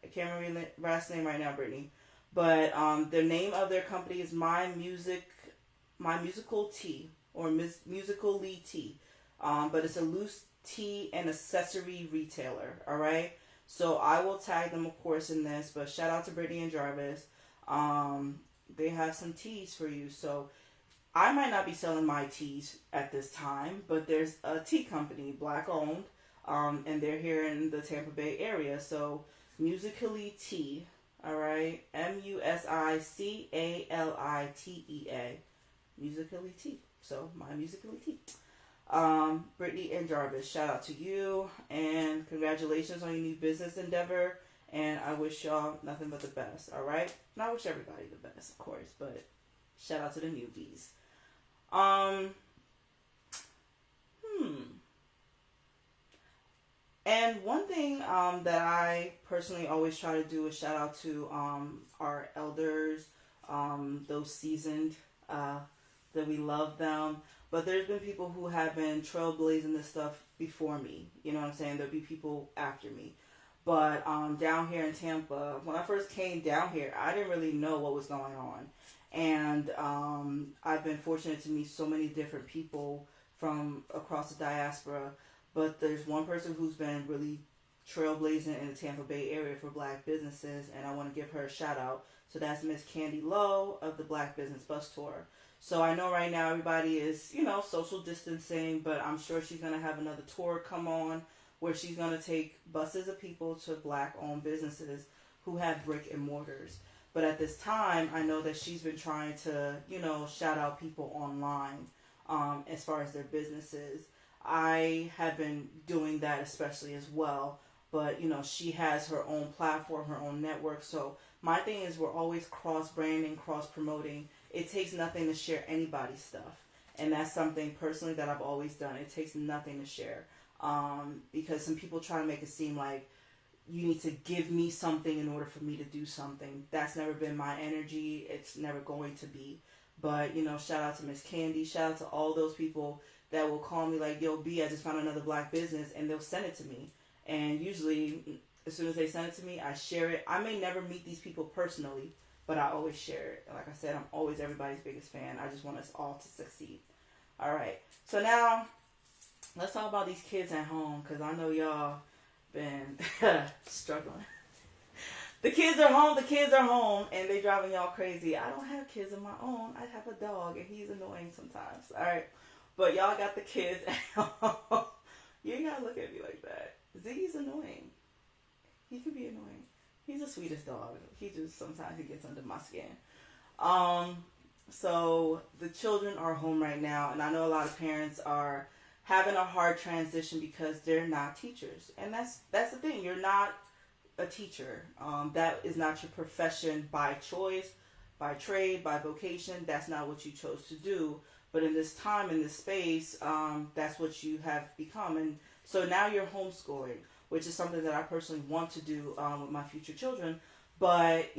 I can't remember your last name right now, Brittany. But the name of their company is My Musical Tea, or Musically Tea. But it's a loose tea and accessory retailer, all right? So I will tag them, of course, in this. But shout out to Brittany and Jarvis. They have some teas for you. So I might not be selling my teas at this time, but there's a tea company, black owned, and they're here in the Tampa Bay area. So Musically Tea, all right, MUSICALITEA, Musically Tea. So My Musically Tea. Brittany and Jarvis, shout out to you, and congratulations on your new business endeavor. And I wish y'all nothing but the best, all right? And I wish everybody the best, of course, but shout out to the newbies. And one thing that I personally always try to do is shout out to our elders, those seasoned, that we love them. But there's been people who have been trailblazing this stuff before me. You know what I'm saying? There'll be people after me. But down here in Tampa, when I first came down here, I didn't really know what was going on. And I've been fortunate to meet so many different people from across the diaspora. But there's one person who's been really trailblazing in the Tampa Bay area for black businesses, and I want to give her a shout out. So that's Miss Candy Lowe of the Black Business Bus Tour. So I know right now everybody is, social distancing, but I'm sure she's going to have another tour come on where she's going to take buses of people to black-owned businesses who have brick and mortars. But at this time, I know that she's been trying to, shout out people online as far as their businesses. I have been doing that especially as well. But, she has her own platform, her own network. So my thing is we're always cross-branding, cross-promoting. It takes nothing to share anybody's stuff. And that's something personally that I've always done. It takes nothing to share. Because some people try to make it seem like you need to give me something in order for me to do something. That's never been my energy. It's never going to be. But, shout out to Miss Candy. Shout out to all those people that will call me like, yo, B, I just found another black business, and they'll send it to me. And usually, as soon as they send it to me, I share it. I may never meet these people personally, but I always share it. Like I said, I'm always everybody's biggest fan. I just want us all to succeed. All right. So now, let's talk about these kids at home, because I know y'all been struggling. The kids are home, and they driving y'all crazy. I don't have kids of my own. I have a dog, and he's annoying sometimes. All right. But y'all got the kids at home. You ain't got to look at me like that. Ziggy's annoying. He could be annoying. He's the sweetest dog. Sometimes he gets under my skin. So the children are home right now, and I know a lot of parents are having a hard transition because they're not teachers. And that's the thing. You're not a teacher. That is not your profession by choice, by trade, by vocation. That's not what you chose to do. But in this time, in this space, that's what you have become. And so now you're homeschooling, which is something that I personally want to do with my future children. But,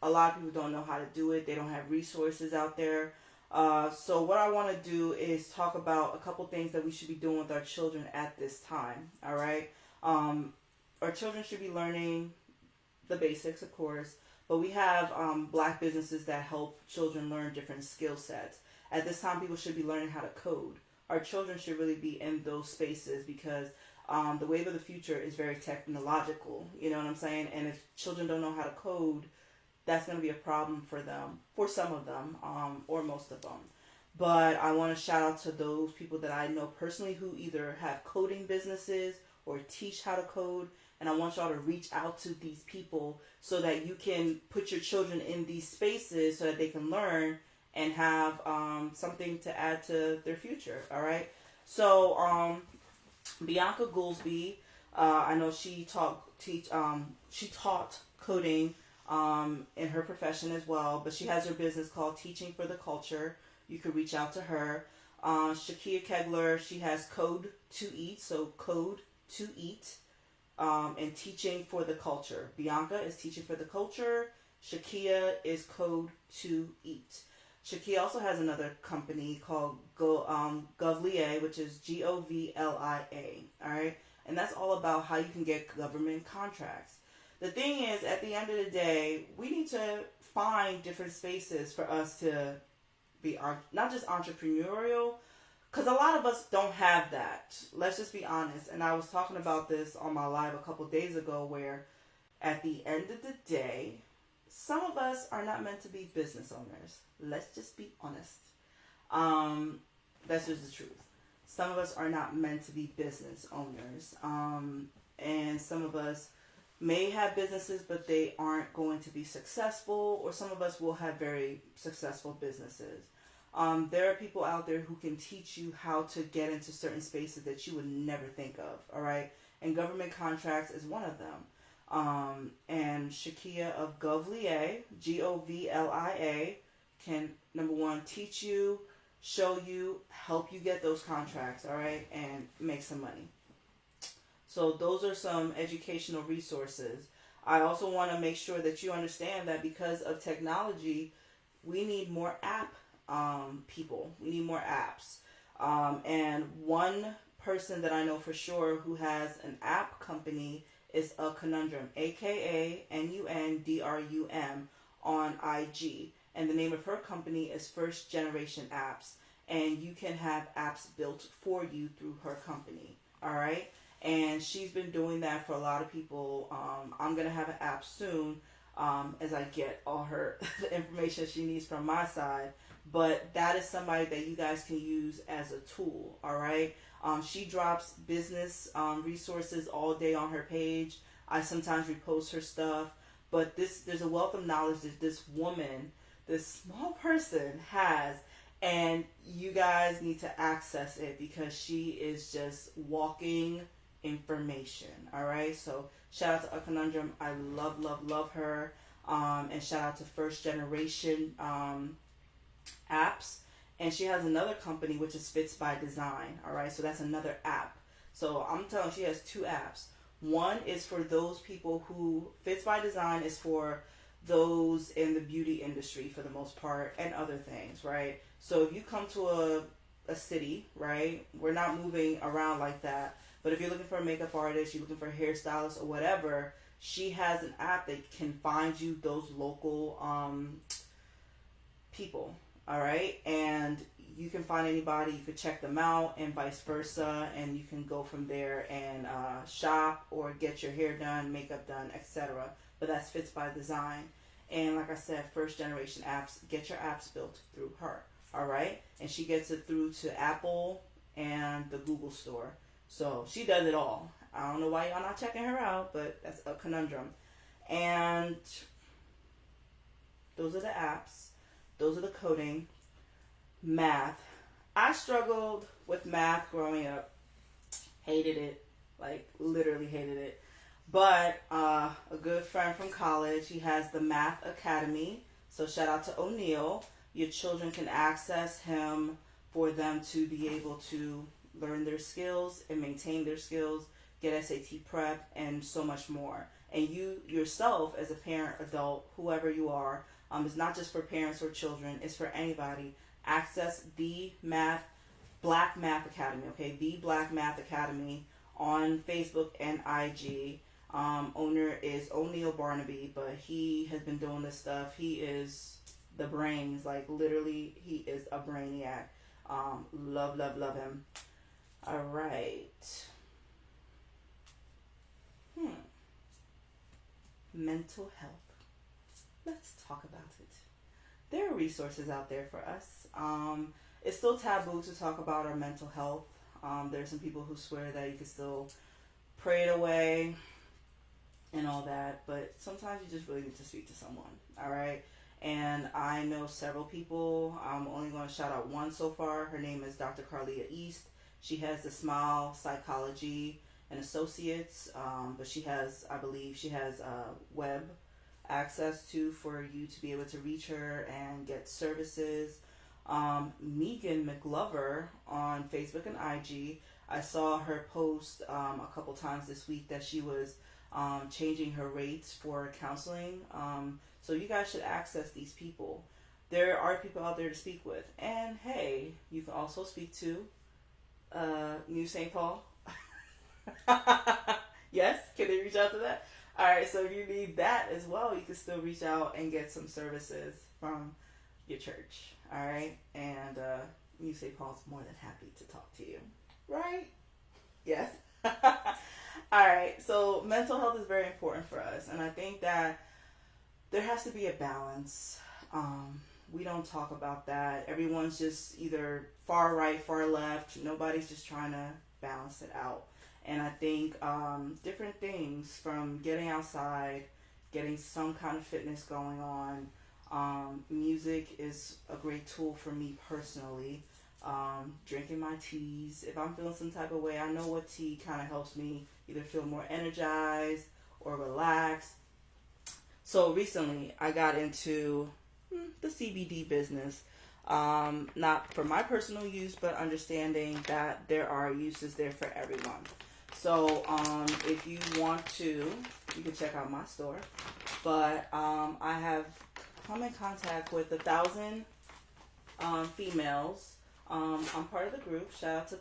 a lot of people don't know how to do it. They don't have resources out there. So what I want to do is talk about a couple things that we should be doing with our children at this time. All right. Our children should be learning the basics, of course, but we have black businesses that help children learn different skill sets. At this time, people should be learning how to code. Our children should really be in those spaces because the wave of the future is very technological. You know what I'm saying? And if children don't know how to code, that's going to be a problem for them, for some of them, or most of them. But I want to shout out to those people that I know personally who either have coding businesses or teach how to code. And I want y'all to reach out to these people so that you can put your children in these spaces so that they can learn and have something to add to their future. All right. So Bianca Goolsby, I know she taught coding in her profession as well, but she has her business called Teaching for the Culture. You could reach out to her. Shakia Kegler, she has Code to Eat, so Code to Eat, and Teaching for the Culture. Bianca is Teaching for the Culture. Shakia is Code to Eat. Shakia also has another company called Govlia, which is Govlia. All right, and that's all about how you can get government contracts. The thing is, at the end of the day, we need to find different spaces for us to be not just entrepreneurial, because a lot of us don't have that. Let's just be honest. And I was talking about this on my live a couple days ago, where at the end of the day, some of us are not meant to be business owners. Let's just be honest. That's just the truth. Some of us are not meant to be business owners. And some of us may have businesses, but they aren't going to be successful, or some of us will have very successful businesses. There are people out there who can teach you how to get into certain spaces that you would never think of, all right? And government contracts is one of them. And Shakia of Govlia, Govlia, can, number one, teach you, show you, help you get those contracts, all right, and make some money. So those are some educational resources. I also want to make sure that you understand that because of technology, we need more app people. We need more apps. And one person that I know for sure who has an app company is a Conundrum, AKANUNDRUM on IG. And the name of her company is First Generation Apps. And you can have apps built for you through her company. All right. And she's been doing that for a lot of people. I'm going to have an app soon as I get all her the information she needs from my side. But that is somebody that you guys can use as a tool, all right? She drops business resources all day on her page. I sometimes repost her stuff. But there's a wealth of knowledge that this woman, this small person has, and you guys need to access it because she is just walking information, all right? So shout out to A Conundrum. I love her. And shout out to First Generation apps. And she has another company which is Fits by Design, all right? So that's another app. So I'm telling you, she has two apps. One is for those people who, Fits by Design is for those in the beauty industry for the most part and other things, right? So if you come to a city, right, we're not moving around like that. But if you're looking for a makeup artist, you're looking for a hairstylist or whatever, she has an app that can find you those local people, all right? And you can find anybody, you could check them out and vice versa, and you can go from there and shop or get your hair done, makeup done, etc. But that's Fits by Design. And like I said, First Generation apps, get your apps built through her, all right? And she gets it through to Apple and the Google Store. So she does it all. I don't know why y'all not checking her out, but that's A Conundrum. And those are the apps. Those are the coding. Math. I struggled with math growing up. Hated it. Like, literally hated it. But a good friend from college, he has the Math Academy. So shout out to O'Neill. Your children can access him for them to be able to learn their skills and maintain their skills, get SAT prep, and so much more. And you yourself, as a parent, adult, whoever you are, it's not just for parents or children, it's for anybody. Access the Black Math Academy, okay? The Black Math Academy on Facebook and IG. Owner is O'Neill Barnaby, but he has been doing this stuff. He is the brains, like literally, he is a brainiac. Love him. All right. Mental health. Let's talk about it. There are resources out there for us. It's still taboo to talk about our mental health. There's some people who swear that you can still pray it away and all that, but sometimes you just really need to speak to someone, all right? And I know several people. I'm only going to shout out one so far. Her name is Dr. Carlia East. She has the Smile Psychology and Associates, but she has, I believe, she has web access to for you to be able to reach her and get services. Megan McLover on Facebook and IG. I saw her post a couple times this week that she was changing her rates for counseling. So you guys should access these people. There are people out there to speak with. And hey, you can also speak to New St. Paul. Yes? Can they reach out to that? Alright, so if you need that as well, you can still reach out and get some services from your church. Alright? And New St. Paul's more than happy to talk to you. Right? Yes? Alright, so mental health is very important for us. And I think that there has to be a balance. We don't talk about that. Everyone's just either far right, far left. Nobody's just trying to balance it out. And I think different things from getting outside, getting some kind of fitness going on. Music is a great tool for me personally. Drinking my teas. If I'm feeling some type of way, I know what tea kind of helps me either feel more energized or relaxed. So recently I got into the CBD business. Not for my personal use, but understanding that there are uses there for everyone. So if you want to, you can check out my store. But I have come in contact with 1,000 females. I'm part of the group. Shout out to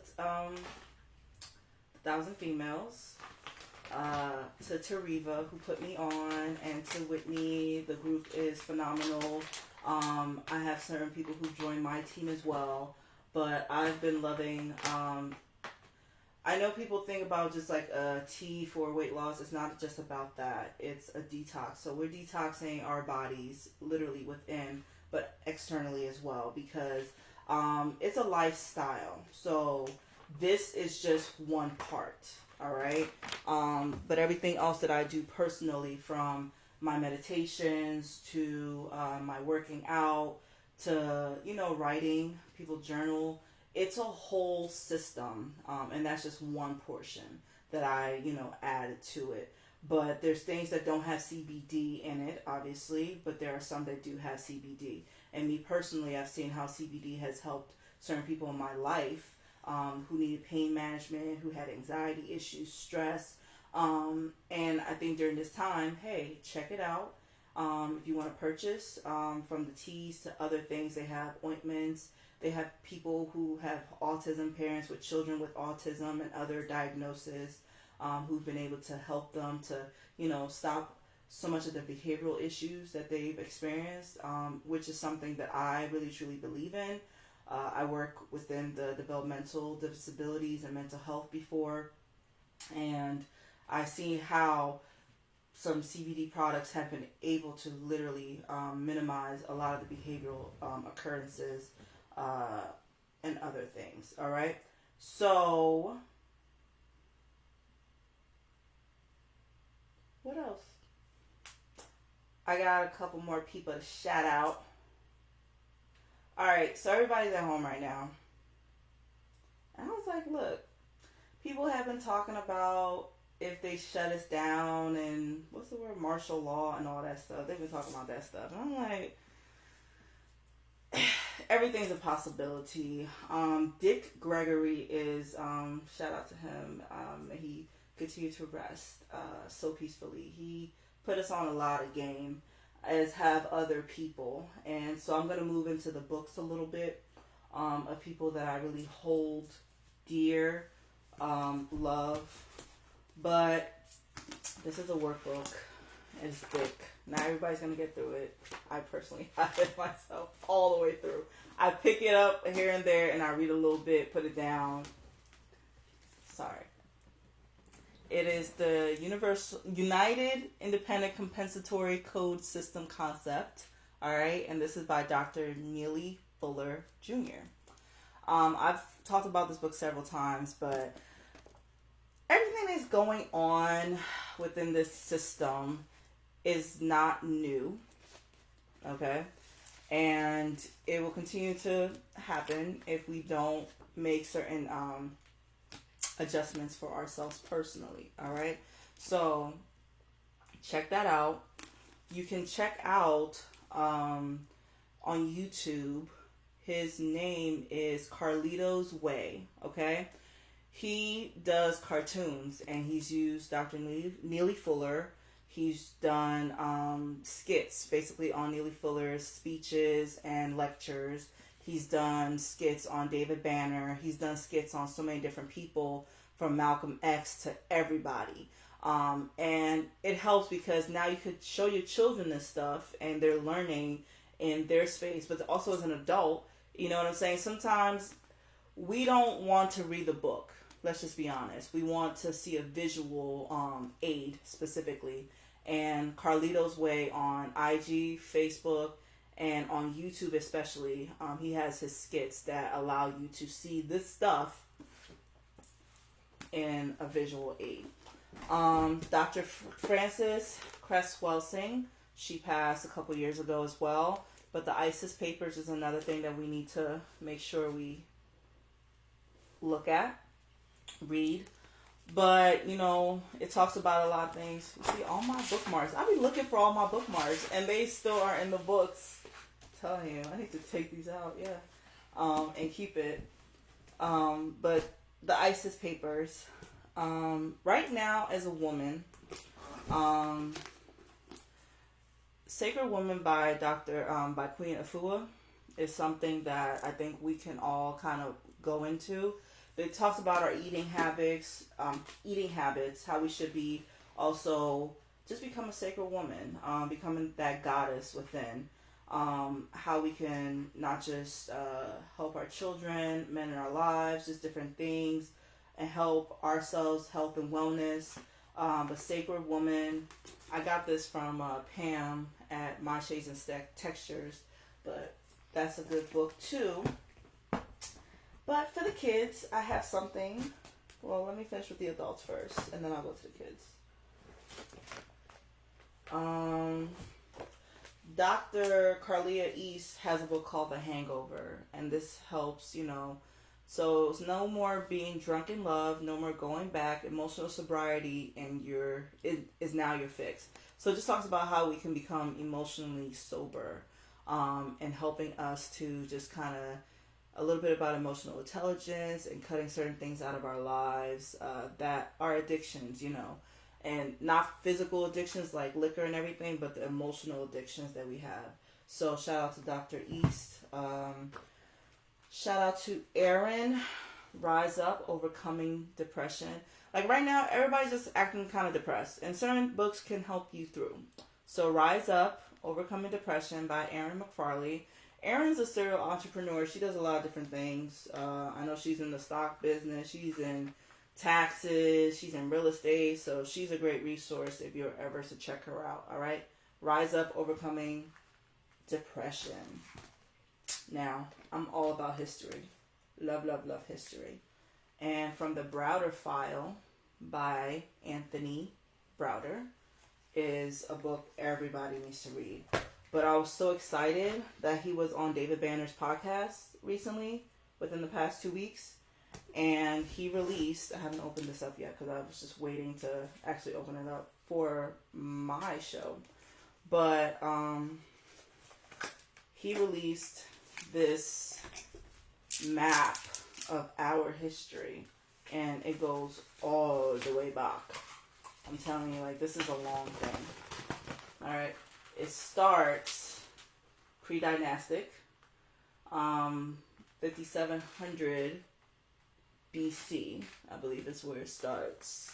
1,000 females. To Tariva, who put me on, and to Whitney. The group is phenomenal. I have certain people who join my team as well. But I've been loving... I know people think about just like a tea for weight loss. It's not just about that. It's a detox. So we're detoxing our bodies literally within, but externally as well, because it's a lifestyle. So this is just one part. All right. But everything else that I do personally, from my meditations to my working out to, writing, people journal, it's a whole system. And that's just one portion that I, added to it. But there's things that don't have CBD in it, obviously, but there are some that do have CBD. And me personally, I've seen how CBD has helped certain people in my life who needed pain management, who had anxiety issues, stress. And I think during this time, hey, check it out. If you want to purchase from the teas to other things, they have ointments. They have people who have autism, parents with children with autism and other diagnoses who've been able to help them to, stop so much of the behavioral issues that they've experienced, which is something that I really truly believe in. I work within the developmental disabilities and mental health before, and I see how some CBD products have been able to literally minimize a lot of the behavioral occurrences and other things. All right. So what else? I got a couple more people to shout out. All right, so everybody's at home right now. And I was like, look, people have been talking about if they shut us down and what's the word, martial law and all that stuff. They've been talking about that stuff. And I'm like, everything's a possibility. Dick Gregory is, shout out to him. He continued to rest so peacefully. He put us on a lot of game, as have other people. And so I'm going to move into the books a little bit of people that I really hold dear, love. But this is a workbook. It's thick. Not everybody's going to get through it. I personally have it myself all the way through. I pick it up here and there and I read a little bit, put it down. Sorry. It is the United Independent Compensatory Code System Concept. All right. And this is by Dr. Neely Fuller Jr. I've talked about this book several times, but everything that's going on within this system is not new. Okay. And it will continue to happen if we don't make certain adjustments for ourselves personally. All right. So check that out. You can check out on YouTube. His name is Carlito's Way. Okay. He does cartoons and he's used Dr. Neely Fuller. He's done skits basically on Neely Fuller's speeches and lectures. He's done skits on David Banner. He's done skits on so many different people, from Malcolm X to everybody. And it helps because now you could show your children this stuff and they're learning in their space. But also as an adult, you know what I'm saying? Sometimes we don't want to read the book. Let's just be honest. We want to see a visual aid specifically. And Carlito's Way on IG, Facebook, and on YouTube especially, he has his skits that allow you to see this stuff in a visual aid. Dr. Frances Cress Welsing, she passed a couple years ago as well. But the ISIS papers is another thing that we need to make sure we look at, read. But, you know, it talks about a lot of things. You see, all my bookmarks. I've been looking for all my bookmarks, and they still are in the books. I'm telling you, I need to take these out, and keep it. But the ISIS papers. Right now, as a woman, Sacred Woman by by Queen Afua is something that I think we can all kind of go into. It talks about our eating habits, how we should be also just become a sacred woman, becoming that goddess within, how we can not just help our children, men in our lives, just different things, and help ourselves, health and wellness. The Sacred Woman. I got this from Pam at My Shades and Textures, but that's a good book too. But for the kids, I have something. Well, let me finish with the adults first, and then I'll go to the kids. Dr. Carlia East has a book called The Hangover, and this helps, so it's no more being drunk in love, no more going back, emotional sobriety, and is now your fix. So it just talks about how we can become emotionally sober, and helping us to just kind of a little bit about emotional intelligence and cutting certain things out of our lives that are addictions, and not physical addictions like liquor and everything, but the emotional addictions that we have. So shout out to Dr. East. Shout out to Aaron, Rise Up, Overcoming Depression. Like right now, everybody's just acting kind of depressed, and certain books can help you through. So Rise Up, Overcoming Depression by Erin McFarley. Erin's a serial entrepreneur. She does a lot of different things. I know she's in the stock business. She's in taxes. She's in real estate. So she's a great resource if you're ever to check her out. All right. Rise Up, Overcoming Depression. Now, I'm all about history. Love, love, love history. And from the Browder File by Anthony Browder is a book everybody needs to read. But I was so excited that he was on David Banner's podcast recently, within the past 2 weeks. And he released, I haven't opened this up yet because I was just waiting to actually open it up for my show. But he released this map of our history. And it goes all the way back. I'm telling you, like, this is a long thing. Alright. It starts pre-dynastic, 5700 BC, I believe is where it starts,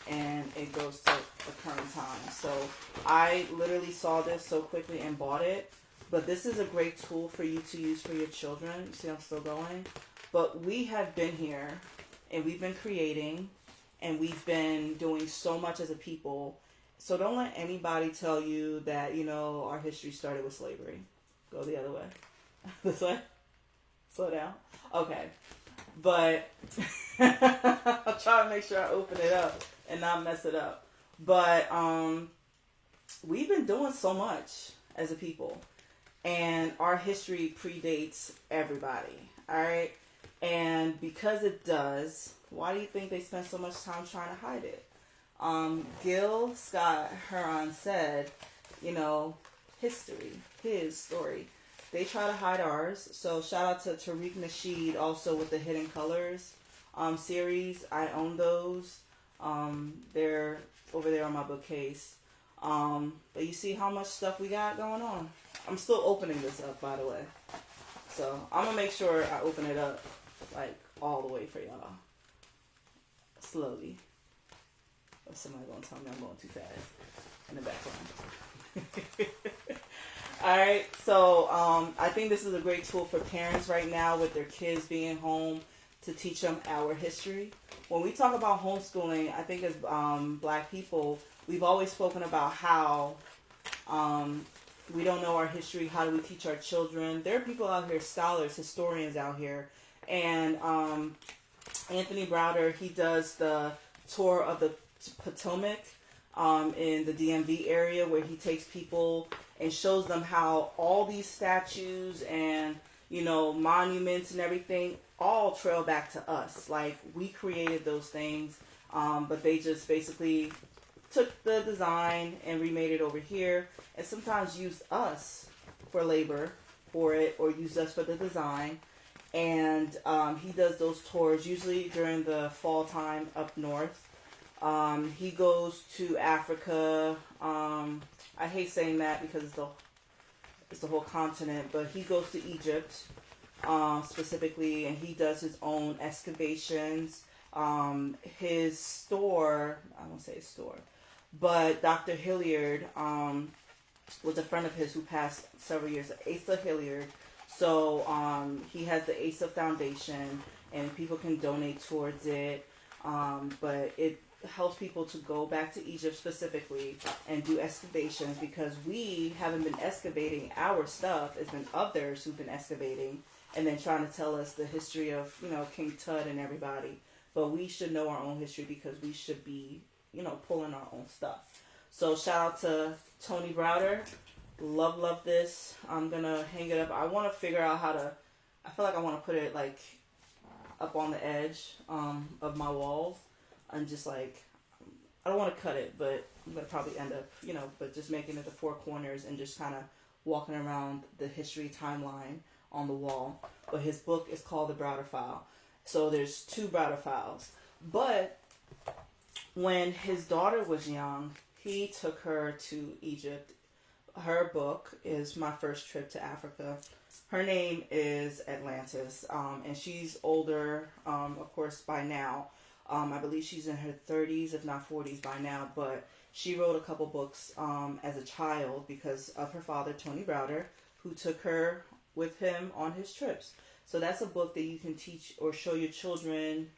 and it goes to the current time. So I literally saw this so quickly and bought it, but this is a great tool for you to use for your children. See, I'm still going. But we have been here, and we've been creating, and we've been doing so much as a people. So don't let anybody tell you that, our history started with slavery. Go the other way. This way. Slow down. Okay. But I'll try to make sure I open it up and not mess it up. But we've been doing so much as a people. And our history predates everybody. Alright? And because it does, why do you think they spend so much time trying to hide it? Gil Scott Heron said, history, his story. They try to hide ours. So shout out to Tariq Nasheed also with the Hidden Colors series. I own those. They're over there on my bookcase. But you see how much stuff we got going on. I'm still opening this up, by the way. So I'm going to make sure I open it up like all the way for y'all. Slowly. Somebody gonna tell me I'm going too fast in the background. Alright, so I think this is a great tool for parents right now with their kids being home to teach them our history. When we talk about homeschooling, I think as Black people, we've always spoken about how we don't know our history. How do we teach our children? There are people out here, scholars, historians out here, and Anthony Browder, he does the tour of the Potomac in the DMV area, where he takes people and shows them how all these statues and monuments and everything all trail back to us. Like, we created those things, but they just basically took the design and remade it over here, and sometimes used us for labor for it, or used us for the design. And he does those tours usually during the fall time up north. He goes to Africa. I hate saying that because it's the whole continent, but he goes to Egypt specifically, and he does his own excavations. His store, I won't say his store, but Dr. Hilliard was a friend of his who passed several years, Asa Hilliard. So he has the Asa Foundation, and people can donate towards it. But it helps people to go back to Egypt specifically and do excavations, because we haven't been excavating our stuff. It's been others who've been excavating and then trying to tell us the history of, King Tut and everybody. But we should know our own history, because we should be, pulling our own stuff. So shout out to Tony Browder. Love this. I'm going to hang it up. I want to figure out I feel like I want to put it like up on the edge of my walls, and just like, I don't want to cut it, but I'm going to probably end up, but just making it the four corners and just kind of walking around the history timeline on the wall. But his book is called The Browder File. So there's 2 Browder Files. But when his daughter was young, he took her to Egypt. Her book is My First Trip to Africa. Her name is Atlantis, and she's older, of course, by now. I believe she's in her 30s, if not 40s by now, but she wrote a couple books as a child because of her father, Tony Browder, who took her with him on his trips. So that's a book that you can teach or show your children,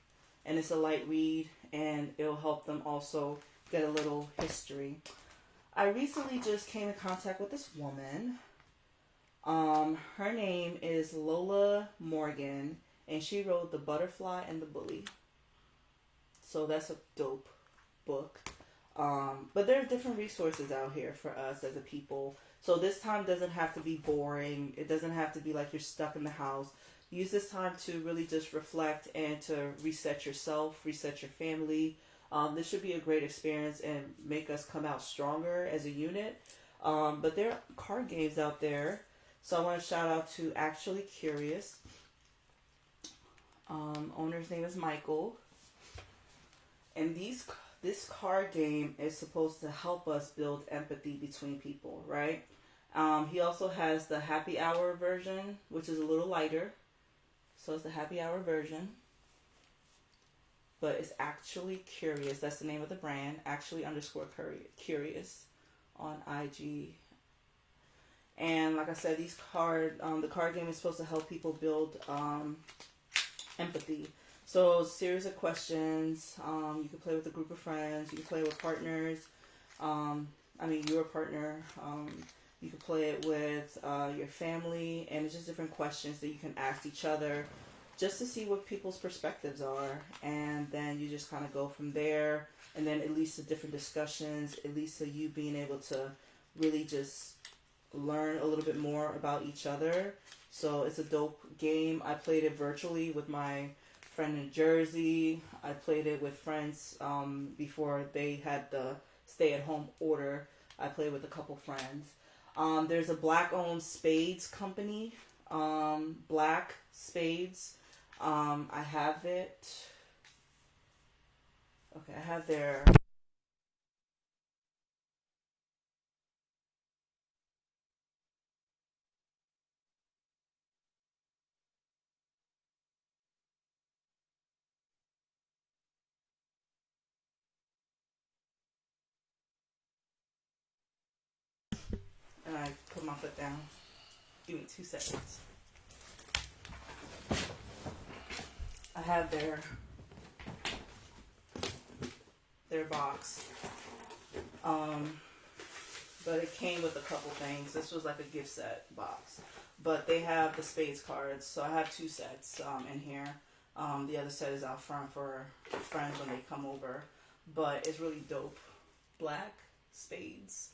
and it's a light read, and it'll help them also get a little history. I recently just came in contact with this woman. Her name is Lola Morgan, and she wrote The Butterfly and the Bully. So that's a dope book. But there are different resources out here for us as a people. So this time doesn't have to be boring. It doesn't have to be like you're stuck in the house. Use this time to really just reflect and to reset yourself, reset your family. This should be a great experience and make us come out stronger as a unit. But there are card games out there. So I want to shout out to Actually Curious. Owner's name is Michael. And this card game is supposed to help us build empathy between people, right? He also has the happy hour version, which is a little lighter. So it's the happy hour version. But it's Actually Curious. That's the name of the brand. Actually_Curious on IG. And like I said, the card game is supposed to help people build empathy. So, series of questions. You can play with a group of friends. You can play with partners. Your partner. You can play it with your family. And it's just different questions that you can ask each other just to see what people's perspectives are. And then you just kind of go from there. And then it leads to different discussions. It leads to you being able to really just learn a little bit more about each other. So, it's a dope game. I played it virtually with my friend in Jersey. I played it with friends before they had the stay-at-home order. I played with a couple friends. There's a black-owned spades company, Black Spades. I have it. Okay, I have their... And I put my foot down. Give me 2 seconds. I have their box. But it came with a couple things. This was like a gift set box. But they have the spades cards. So I have 2 sets in here. The other set is out front for friends when they come over. But it's really dope. Black spades.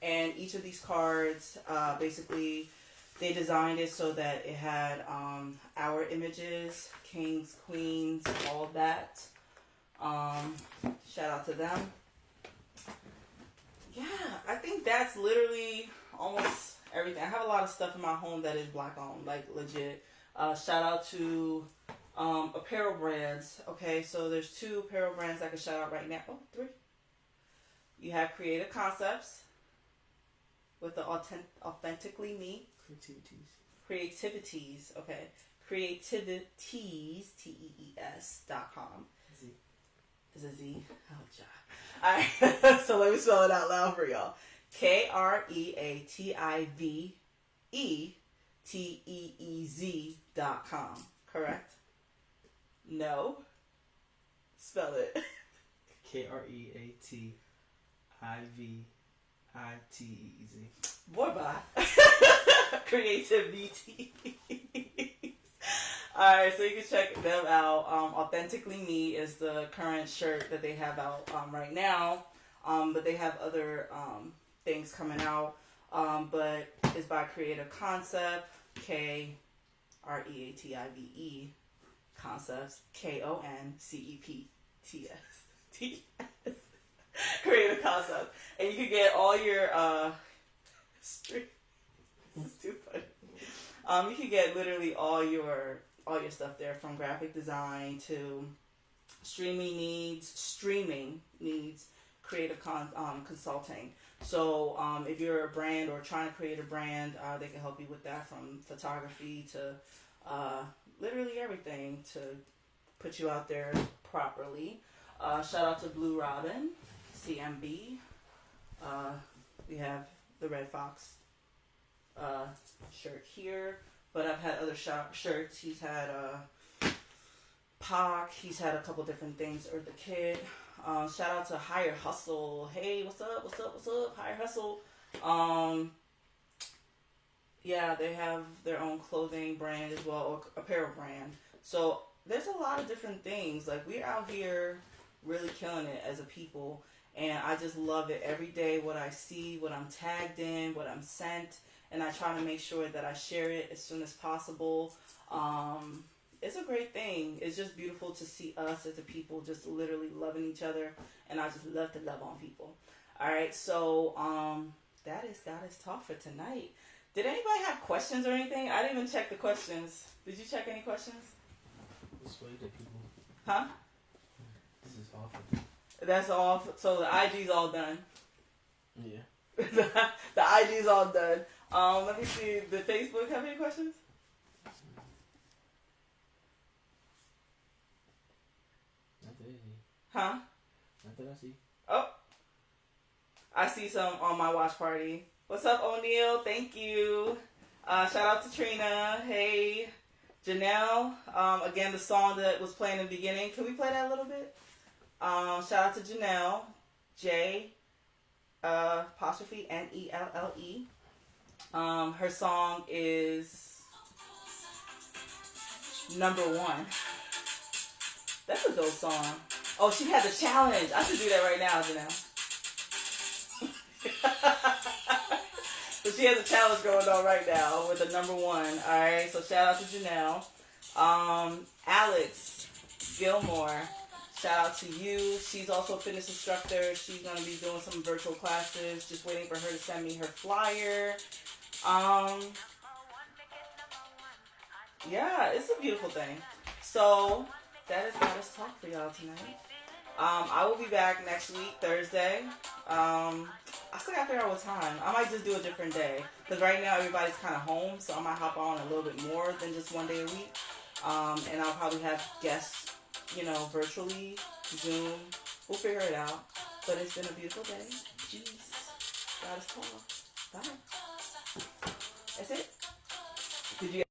And each of these cards, basically, they designed it so that it had our images, kings, queens, all that. Shout out to them. Yeah, I think that's literally almost everything. I have a lot of stuff in my home that is black owned, like legit. Shout out to apparel brands. Okay, so there's 2 apparel brands I can shout out right now. Oh, 3. You have Creative Concepts. With the authentically me. Creativities, okay. Creativities, TEES.com. Z. Is it Z? Oh, God. Alright, so let me spell it out loud for y'all. KREATIVETEEZ.com. Correct? No. Spell it. Kreativitez. Boy, bye. Creativity. Alright, so you can check them out. Authentically Me is the current shirt that they have out right now. But they have other things coming out. But it's by Creative Concept, Kreative Concepts, Concepts. Creative Concept. And you can get all your this is too funny. You can get literally all your stuff there, from graphic design to streaming needs, creative consulting. So if you're a brand or trying to create a brand, they can help you with that, from photography to literally everything to put you out there properly. Shout out to Blue Robin, CMB. We have the Red Fox shirt here, but I've had other shirts. He's had Pac. He's had a couple different things. Or the Kid. Shout out to Higher Hustle. Hey, what's up? Higher Hustle. Yeah, they have their own clothing brand as well, or apparel brand. So there's a lot of different things. Like, we're out here really killing it as a people, and I just love it every day. What I see, what I'm tagged in, what I'm sent, and I try to make sure that I share it as soon as possible. It's a great thing. It's just beautiful to see us as a people just literally loving each other, and I just love to love on people. All right, so that is Goddess Talk for tonight. Did anybody have questions or anything? I didn't even check the questions. Did you check any questions? This way to people. Huh? This is awful. That's all. So the IG's all done. Yeah. The IG's all done. Let me see. The Facebook have any questions? Not that I see. Huh? Not that I see. Oh, I see some on my watch party. What's up, O'Neal? Thank you. Shout out to Trina. Hey, Janelle. Again, the song that was playing in the beginning. Can we play that a little bit? Shout out to Janelle. J apostrophe Nelle. Her song is Number One. That's a dope song. Oh, she had the challenge. I should do that right now, Janelle. So she has a challenge going on right now with the Number One. Alright, so shout out to Janelle. Alex Gilmore, shout out to you. She's also a fitness instructor. She's going to be doing some virtual classes. Just waiting for her to send me her flyer. Yeah, it's a beautiful thing. So that is Goddess Talk for y'all tonight. I will be back next week, Thursday. I still gotta figure out what time. I might just do a different day, because right now everybody's kind of home, so I might hop on a little bit more than just one day a week. And I'll probably have guests, virtually, Zoom. We'll figure it out. But it's been a beautiful day. Peace. Goddess Talk. Bye. That's it. Did you